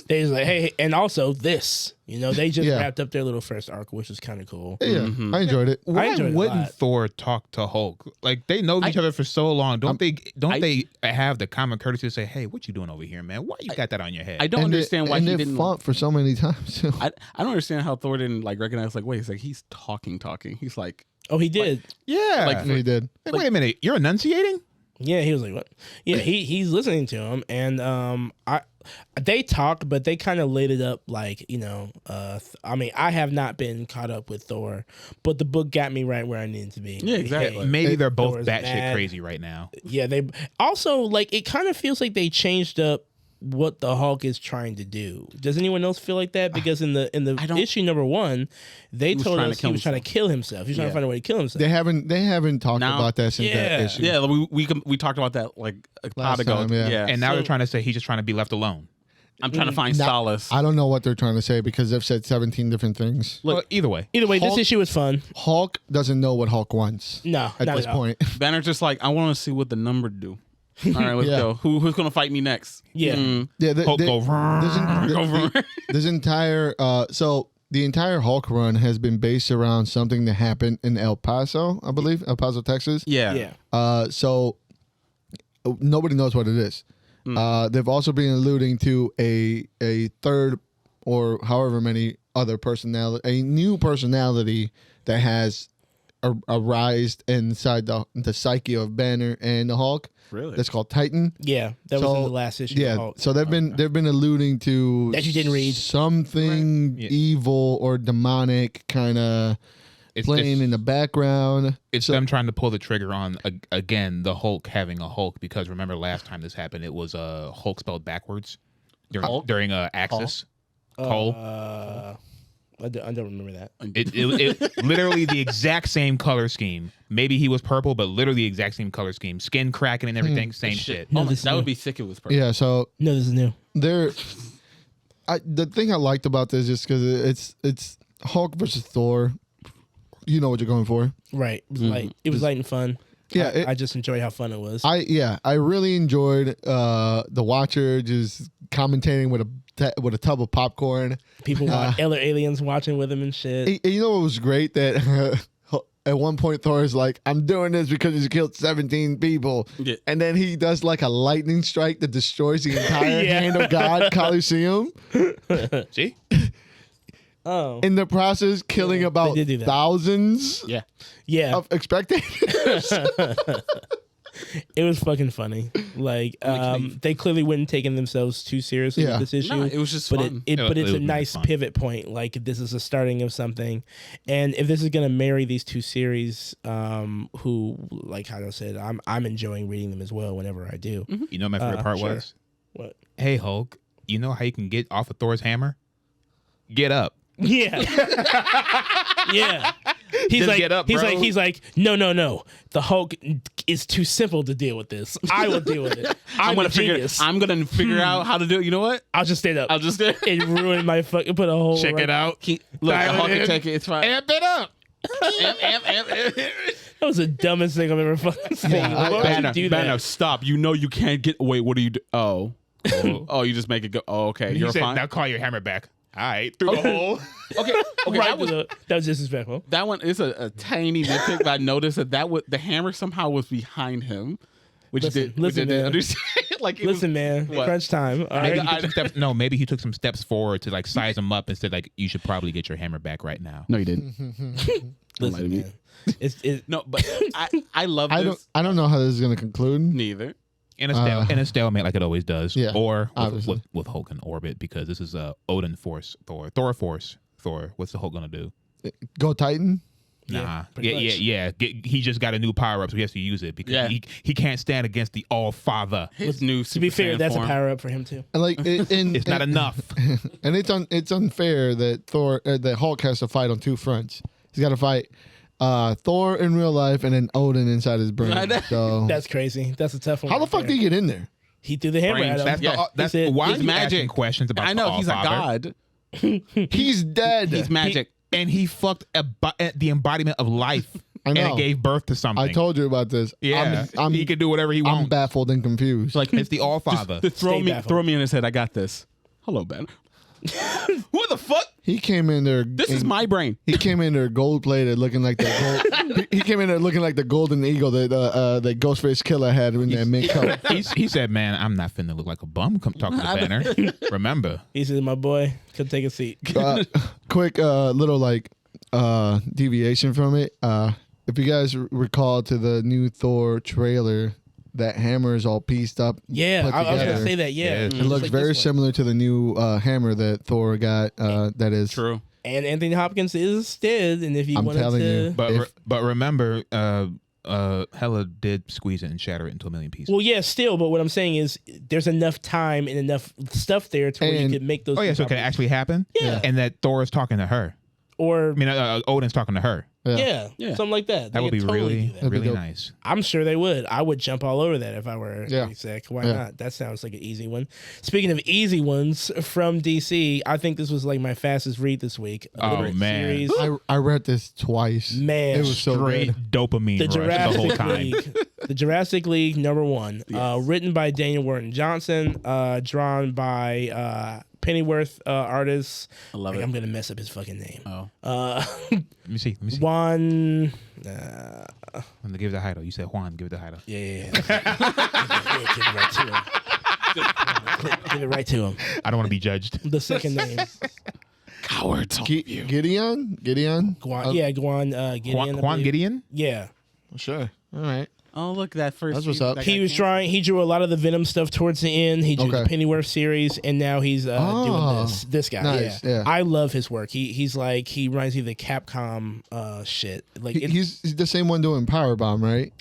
They was like, hey, and also this. They just wrapped up their little first arc, which was kind of cool. Yeah, I enjoyed it. Why enjoyed it a wouldn't lot. Thor talk to Hulk? Like they know each other for so long. Don't they have the common courtesy to say, "Hey, what you doing over here, man? Why you got that on your head?" I don't understand why he they didn't. fought for so many times. Too. I don't understand how Thor didn't recognize. Wait, it's he's talking. He's like, Oh, he did. Yeah. He did. Hey, wait a minute. You're enunciating? Yeah, he was like, "What?" Yeah, he's listening to him, and they talk, but they kind of laid it up like I mean, I have not been caught up with Thor, but the book got me right where I needed to be. Yeah, exactly. Maybe they're both Thor's batshit mad. crazy right now. Yeah, they also it kind of feels like they changed up what the Hulk is trying to do. Does anyone else feel like that? Because in the issue number 1, they told us he was trying to kill himself. He was trying to find a way to kill himself. They haven't talked about that since that issue. Yeah, we talked about that a pod ago. time, yeah. And now they're trying to say he's just trying to be left alone. I'm trying to find solace. I don't know what they're trying to say because they've said 17 different things. Well, either way. Either way, Hulk- this issue was fun. Hulk doesn't know what Hulk wants. No, at not this at all. point. Banner's just like, I want to see what the number do. All right, let's Yeah. go. Who's gonna fight me next? Yeah. Yeah, Hulk go. this entire the entire Hulk run has been based around something that happened in El Paso, I believe, El Paso, Texas. Yeah. So nobody knows what it is. They've also been alluding to a third or however many other personality, a new personality that has arisen inside the psyche of Banner and the Hulk. Really? That's called Titan. Yeah, that was in the last issue. Yeah, of Hulk. so they've been alluding to That you didn't read. something Right. Yeah. evil or demonic kind of playing in the background. It's them trying to pull the trigger on again the Hulk having a Hulk, because remember last time this happened, it was Hulk spelled backwards during Axis. Cole. I don't remember that. It literally the exact same color scheme. Maybe he was purple, but literally the exact same color scheme. Skin cracking and everything, same shit. No, Oh, this is that new. would be sick if it was perfect. Yeah, so No, this is new. the thing I liked about this is because it's Hulk versus Thor. You know what you're going for. Right. It was light. It was light and fun. Yeah, I just enjoyed how fun it was. I really enjoyed the Watcher just commentating with a tub of popcorn. People want other aliens watching with him and shit. And you know what was great? That at one point Thor is like, "I'm doing this because he's killed 17 people," and then he does like a lightning strike that destroys the entire Hand of God Coliseum. See? Oh. In the process, killing about did do that. thousands Yeah. Yeah. of spectators. It was fucking funny. Like, they clearly wouldn't taken themselves too seriously Yeah. with this issue. No, it was just but fun. but it's It a was nice fun. pivot point. Like, this is a starting of something, and if this is gonna marry these two series, who, like Hado said, I'm enjoying reading them as well whenever I do. You know what my favorite part Sure. was? What? Hey, Hulk, you know how you can get off of Thor's hammer? Get up. Yeah. Yeah. He's Just like, get up, he's bro. like, he's like, no. The Hulk is too simple to deal with this. I will deal with it. I'm gonna a genius. I'm gonna figure out how to do it. You know what? I'll just stand up. I'll just It ruined my fucking, put a whole. Check it out. look. Dial The Hulk it can in. take it. It's fine. Amp it up. That was the dumbest thing I've ever fucking seen. Yeah, Why would Banner, you do Banner, that? stop. You know you can't get. Wait, what do you do? Oh. Oh, you just make it go. Oh, okay. He You're said, fine. now call your hammer back. All right, through the hole. Okay. Right, that was disrespectful. That one is a tiny nitpick, but I noticed that the hammer somehow was behind him, which Listen, didn't man. understand. Like, it Listen, man, What? crunch time. All Maybe right. he took some steps, no, maybe he took some steps forward to like size him up and said like, you should probably get your hammer back right now. no, you didn't. Listen, man. No, but I love this. I don't know how this is gonna conclude. Neither. In a stalemate like it always does. Yeah, Or obviously. with Hulk in orbit, because this is Odin Force, Thor Force, Thor. What's the Hulk gonna do? Go Titan. Nah. pretty much. He just got a new power up, so he has to use it because he can't stand against the All Father. His new To be Super fair, Saiyan that's a form. power up for him too. And like It's not enough. And it's unfair that that Hulk has to fight on two fronts. He's got to fight Thor in real life and then Odin inside his brain. So That's crazy. That's a tough one. how the right fuck there. did he get in there? He threw the hammer Brains. at him? That's Yeah. that's He said- why He's are you asking magic. questions about I the know All he's a Father? god. He's dead. He's magic. And he fucked the embodiment of life. I know. And it gave birth to something. I told you about this. Yeah, I'm he can do whatever he I'm wants. baffled and confused. Like It's the All Father. Just Stay baffled. throw me in his head. I got this. Hello, Ben. What the fuck? he came in there. This is my brain. He came in there gold plated, looking like the gold. he came in there looking like the golden eagle that the Ghostface Killer had in that mink coat. He said, "Man, I'm not finna look like a bum. Come talking to Banner. Remember, He said, "My boy, come take a seat." Quick little like deviation from it. If you guys recall to the new Thor trailer, that hammer is all pieced up. Yeah, put I was together. gonna say that. Yeah, Yeah. It Just looks like very this one. similar to the new hammer that Thor got. That is True. And Anthony Hopkins is dead, and if you I'm wanted telling to, you. but remember, Hela did squeeze it and shatter it into a million pieces. well, yeah, still. But what I'm saying is, there's enough time and enough stuff there to where you And- could make those. Oh yeah, two so it can properties. actually happen. Yeah. and that Thor is talking to her. or I mean, Odin's talking to her. yeah, Yeah. something like that. That would be really, That'd be really dope. nice. I'm sure they would. I would jump all over that if I were Yeah. exec. Why Yeah. not? That sounds like an easy one. Speaking of easy ones from DC, I think this was like my fastest read this week. Oh, Literate man. series. I read this twice. Man, it was so Straight good. dopamine the rush the whole Jurassic time. League. The Jurassic League #1. Written by Daniel Wharton Johnson. Drawn by Pennyworth artists. I love Like, it. I'm gonna mess up his fucking name. Oh. Let me see. Juan. When they give it the title, you said Juan. Give it the title. Yeah. Give it right to him. Give it right to him. I don't want to be judged. The second name. Cowards. Gideon. Guan. Yeah, Guan. Gideon. I Juan believe. Gideon. Yeah. Sure. All right. Oh, look, that first. That's what's season, up. that He got was canceled. trying. He drew a lot of the Venom stuff towards the end. He drew the Okay. Pennyworth series, and now he's doing this. This guy, Nice, yeah. I love his work. He reminds me of the Capcom shit. Like He's the same one doing Powerbomb, right?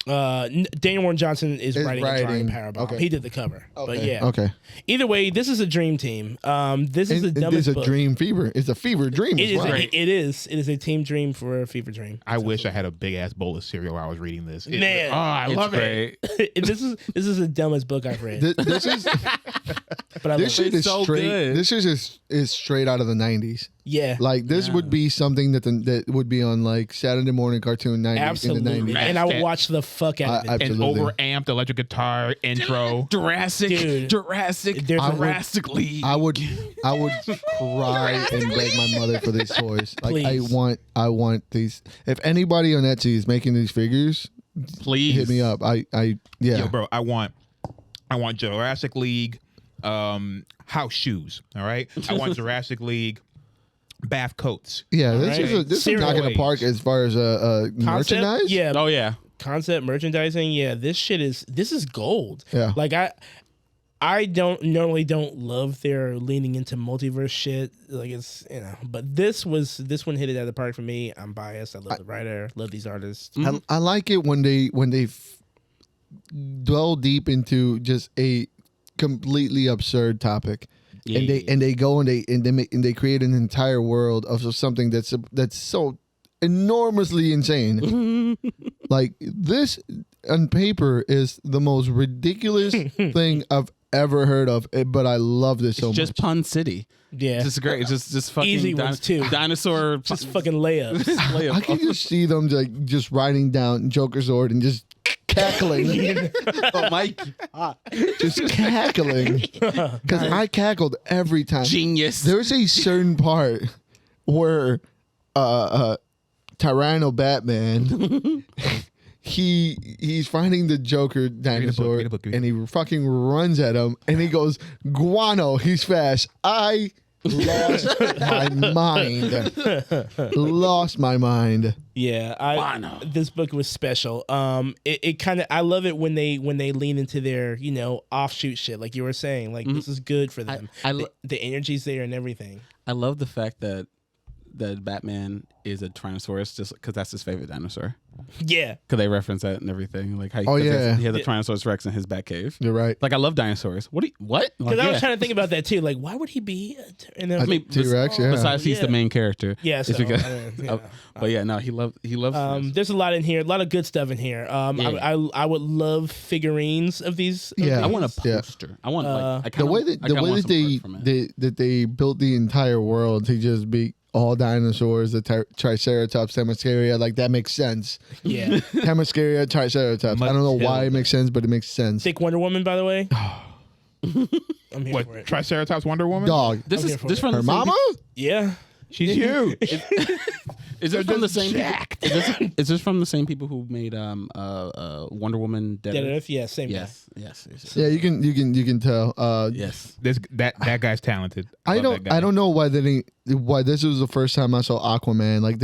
Daniel Warren Johnson is writing and writing. drawing Powerbomb. Okay. He did the cover, but yeah. Okay. Either way, this is a dream team. This is the It dumbest is a book. dream fever. It's a fever dream. It as is. well. It is. It is a team dream for a fever dream. I wish I had a big ass bowl of cereal while I was reading this. Man. I It's love it. great. This is the dumbest book I've read. This is But I this love shit it. is so straight. good. This is straight out of the 90s. Yeah. Like this would be something that would be on like Saturday morning cartoon 90s in Absolutely. the 90s. And I would watch the fuck out of it. I- An Absolutely. overamped electric guitar intro. Jurassic There's a- Jurassic League. I would cry and beg my mother for these toys. Like Please. I want these. If anybody on Etsy is making these figures, Please hit me up. Yeah. Yo, bro, I want Jurassic League house shoes. All right, I want Jurassic League bath coats. Yeah, this Right. is this is Serial not going ways. to park as far as Concept? merchandise. Yeah. Oh yeah. concept merchandising, this is gold. Yeah. Like I don't love their leaning into multiverse shit. Like it's but this one hit it out of the park for me. I'm biased. I love the writer, love these artists. I like it when they dwell deep into just a completely absurd topic. And they go and they create an entire world of something that's so enormously insane. Like this on paper is the most ridiculous thing I've ever heard of, but I love this so much. Just Pun City. Yeah, It's just great. It's just fucking easy ones too. Dinosaur. Just fucking layups. I can just see them like just writing down Joker's Sword and just cackling. Oh my God. Just cackling. Because I cackled every time. Genius. There's a certain part where Tyranno Batman he's finding the Joker dinosaur read a book. and he fucking runs at him and he goes, "Guano, he's fast." I lost my mind. Lost my mind. Yeah, this book was special. It kind of, I love it when they lean into their offshoot shit, like you were saying. Like this is good for them. The energy's there and everything. I love the fact that Batman is a Tyrannosaurus just because that's his favorite dinosaur. Yeah, Because they reference that and everything. Like how Oh, yeah. he has a Tyrannosaurus Rex in his Batcave. You're right. Like I love dinosaurs. What? because Like, I was trying to think about that too. Like, why would he be? I mean, T-Rex, yeah. Besides, he's the main character. Yeah, It's so, because, yeah. but yeah, no, he loves. this. There's a lot in here, a lot of good stuff in here. I would love figurines of these. Yeah. I want a Yeah. poster. I want like The way that they built the entire world to just be all dinosaurs, the Triceratops, Themyscira, like that makes sense. Yeah, Themyscira, Triceratops. I don't know why it makes sense, but it makes sense. Thick Wonder Woman, by the way. I'm here for What? it. Triceratops Wonder Woman? Dog. This I'm is here for this it. from Her the same mama? Yeah, She's huge. Is this from the same? Is this from the same people who made Wonder Woman? Dead Dead Earth? Earth. Yeah, same. Yes. Yeah, you can tell. Yes. That guy's talented. I love that guy. don't know why this was the first time I saw Aquaman. Like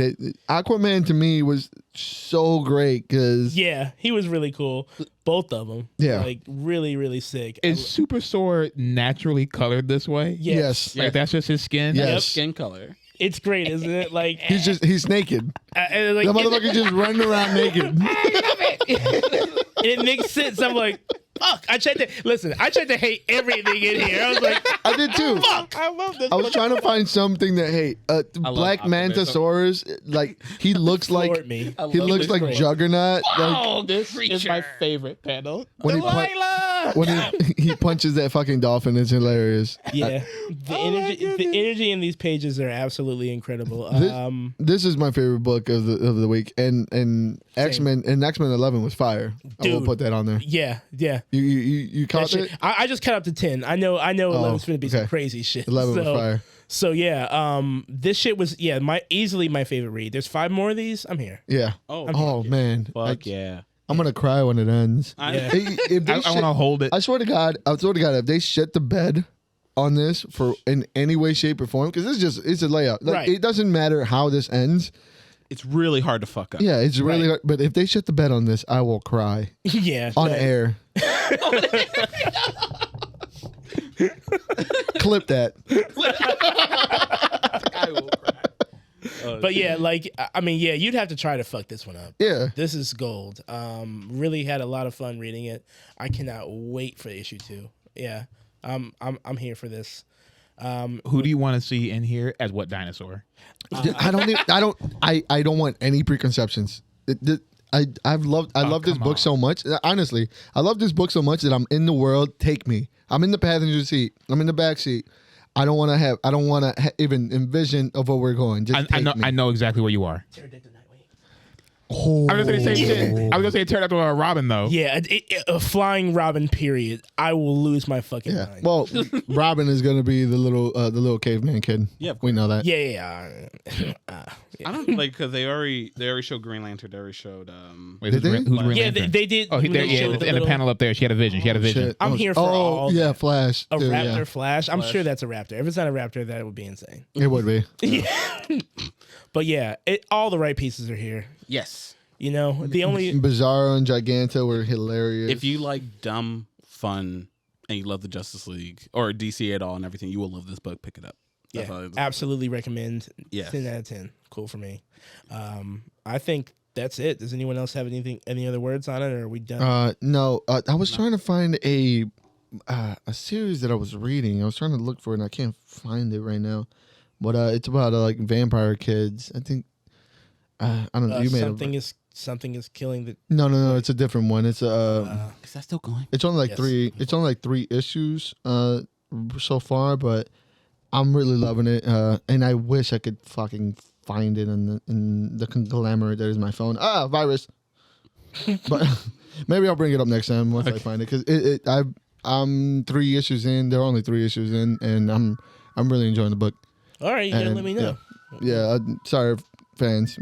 Aquaman to me was so great because Yeah, he was really cool. Both of them. Yeah. like really, really sick. Is Super Sword naturally colored this way? yes. Like that's just his skin? Yeah. Yep. Yes. Skin color. It's great, isn't it? Like He's naked. and, like, The motherfucker just running around naked. and it makes sense. I'm like, fuck. I tried to hate everything in here. I was like, I did too. fuck. I love this. I was trying to find something that Black Aquaman. Mantisaurus, like he looks like Floored me. he looks like Juggernaut. Like, This is my favorite panel. when he punches that fucking dolphin, it's hilarious. Yeah, the energy in these pages are absolutely incredible. This is my favorite book of the week, and X-Men 11 was fire. I will Dude. put that on there. Yeah. You That caught shit- it? I just cut up to 10. I know 11's gonna be some okay. crazy shit. 11 was So- fire. So yeah, this shit was easily my favorite read. There's 5 more of these. I'm here. Yeah. Oh, Man, fuck yeah. I'm gonna cry when it ends. Yeah. If they I want to hold it. I swear to God, if they shit the bed on this for in any way, shape, or form, because it's a layout. Like, Right. It doesn't matter how this ends. It's really hard to fuck up. Yeah, it's really Right. hard. But if they shit the bed on this, I will cry Yeah. on that- air. Clip that. I will cry. But yeah, like I mean, yeah, you'd have to try to fuck this one up. Yeah. This is gold. Really had a lot of fun reading it. I cannot wait for issue 2. Yeah. I'm here for this. Who do you want to see in here as what dinosaur? I don't want any preconceptions. I love this book so much. Honestly, I love this book so much that I'm in the world. Take me. I'm in the passenger seat. I'm in the back seat. I don't want to even envision of where we're going. Just take me. I know exactly where you are. Oh. I was gonna say the same shit. I was gonna say Pterodactyl or Robin though. Yeah, a flying Robin. Period. I will lose my fucking Yeah. mind. Well, Robin is gonna be the little caveman kid. Yeah, we know that. yeah. I don't like because they already showed Green Lantern. They already showed Wait, Did they? who's Green Yeah, Lantern? they did. Oh, they yeah, showed in the little- panel up there, she had a vision. She had a vision. Shit. I'm here for Oh, all. yeah, Flash. A too, raptor yeah. Flash. I'm sure that's a raptor. If it's not a raptor, that would be insane. It would be. But yeah, all the right pieces are here. yes. You know, the only Bizarro and Giganta were hilarious. If you like dumb fun and you love the Justice League or DC at all and everything, you will love this book. Pick it up. That's all I- absolutely recommend. Yes. 10 out of 10. Cool for me. I think that's it. Does anyone else have any other words on it, or are we done? No, I was trying to find a series that I was reading. I was trying to look for it, and I can't find it right now. But it's about like vampire kids. I think I don't know. You made something is killing the. No. It's a different one. It's Is that still going? It's only like Yes. three. It's only like 3 issues so far, but I'm really loving it. And I wish I could fucking find it in the conglomerate that is my phone. Virus. But maybe I'll bring it up next time once I find it, because I'm 3 issues in. There are only 3 issues in, and I'm really enjoying the book. All right, you gotta And, let me know. Yeah. Sorry, fans.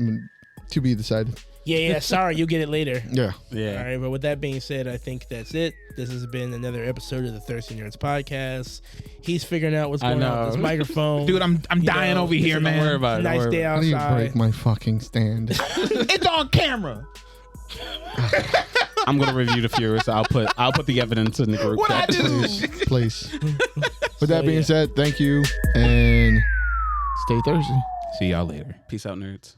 To be decided. Yeah. Sorry, you'll get it later. Yeah. All right, but with that being said, I think that's it. This has been another episode of the Thirsty Nerds podcast. He's figuring out what's going on with this microphone. Dude, I'm dying over here, Don't man. worry about it. Nice day I need to outside. break my fucking stand. It's on camera. I'm gonna review the Furious. I'll put the evidence in the group What I chat. do? Please. With that being said, thank you, and stay thirsty. See y'all later. Peace out, nerds.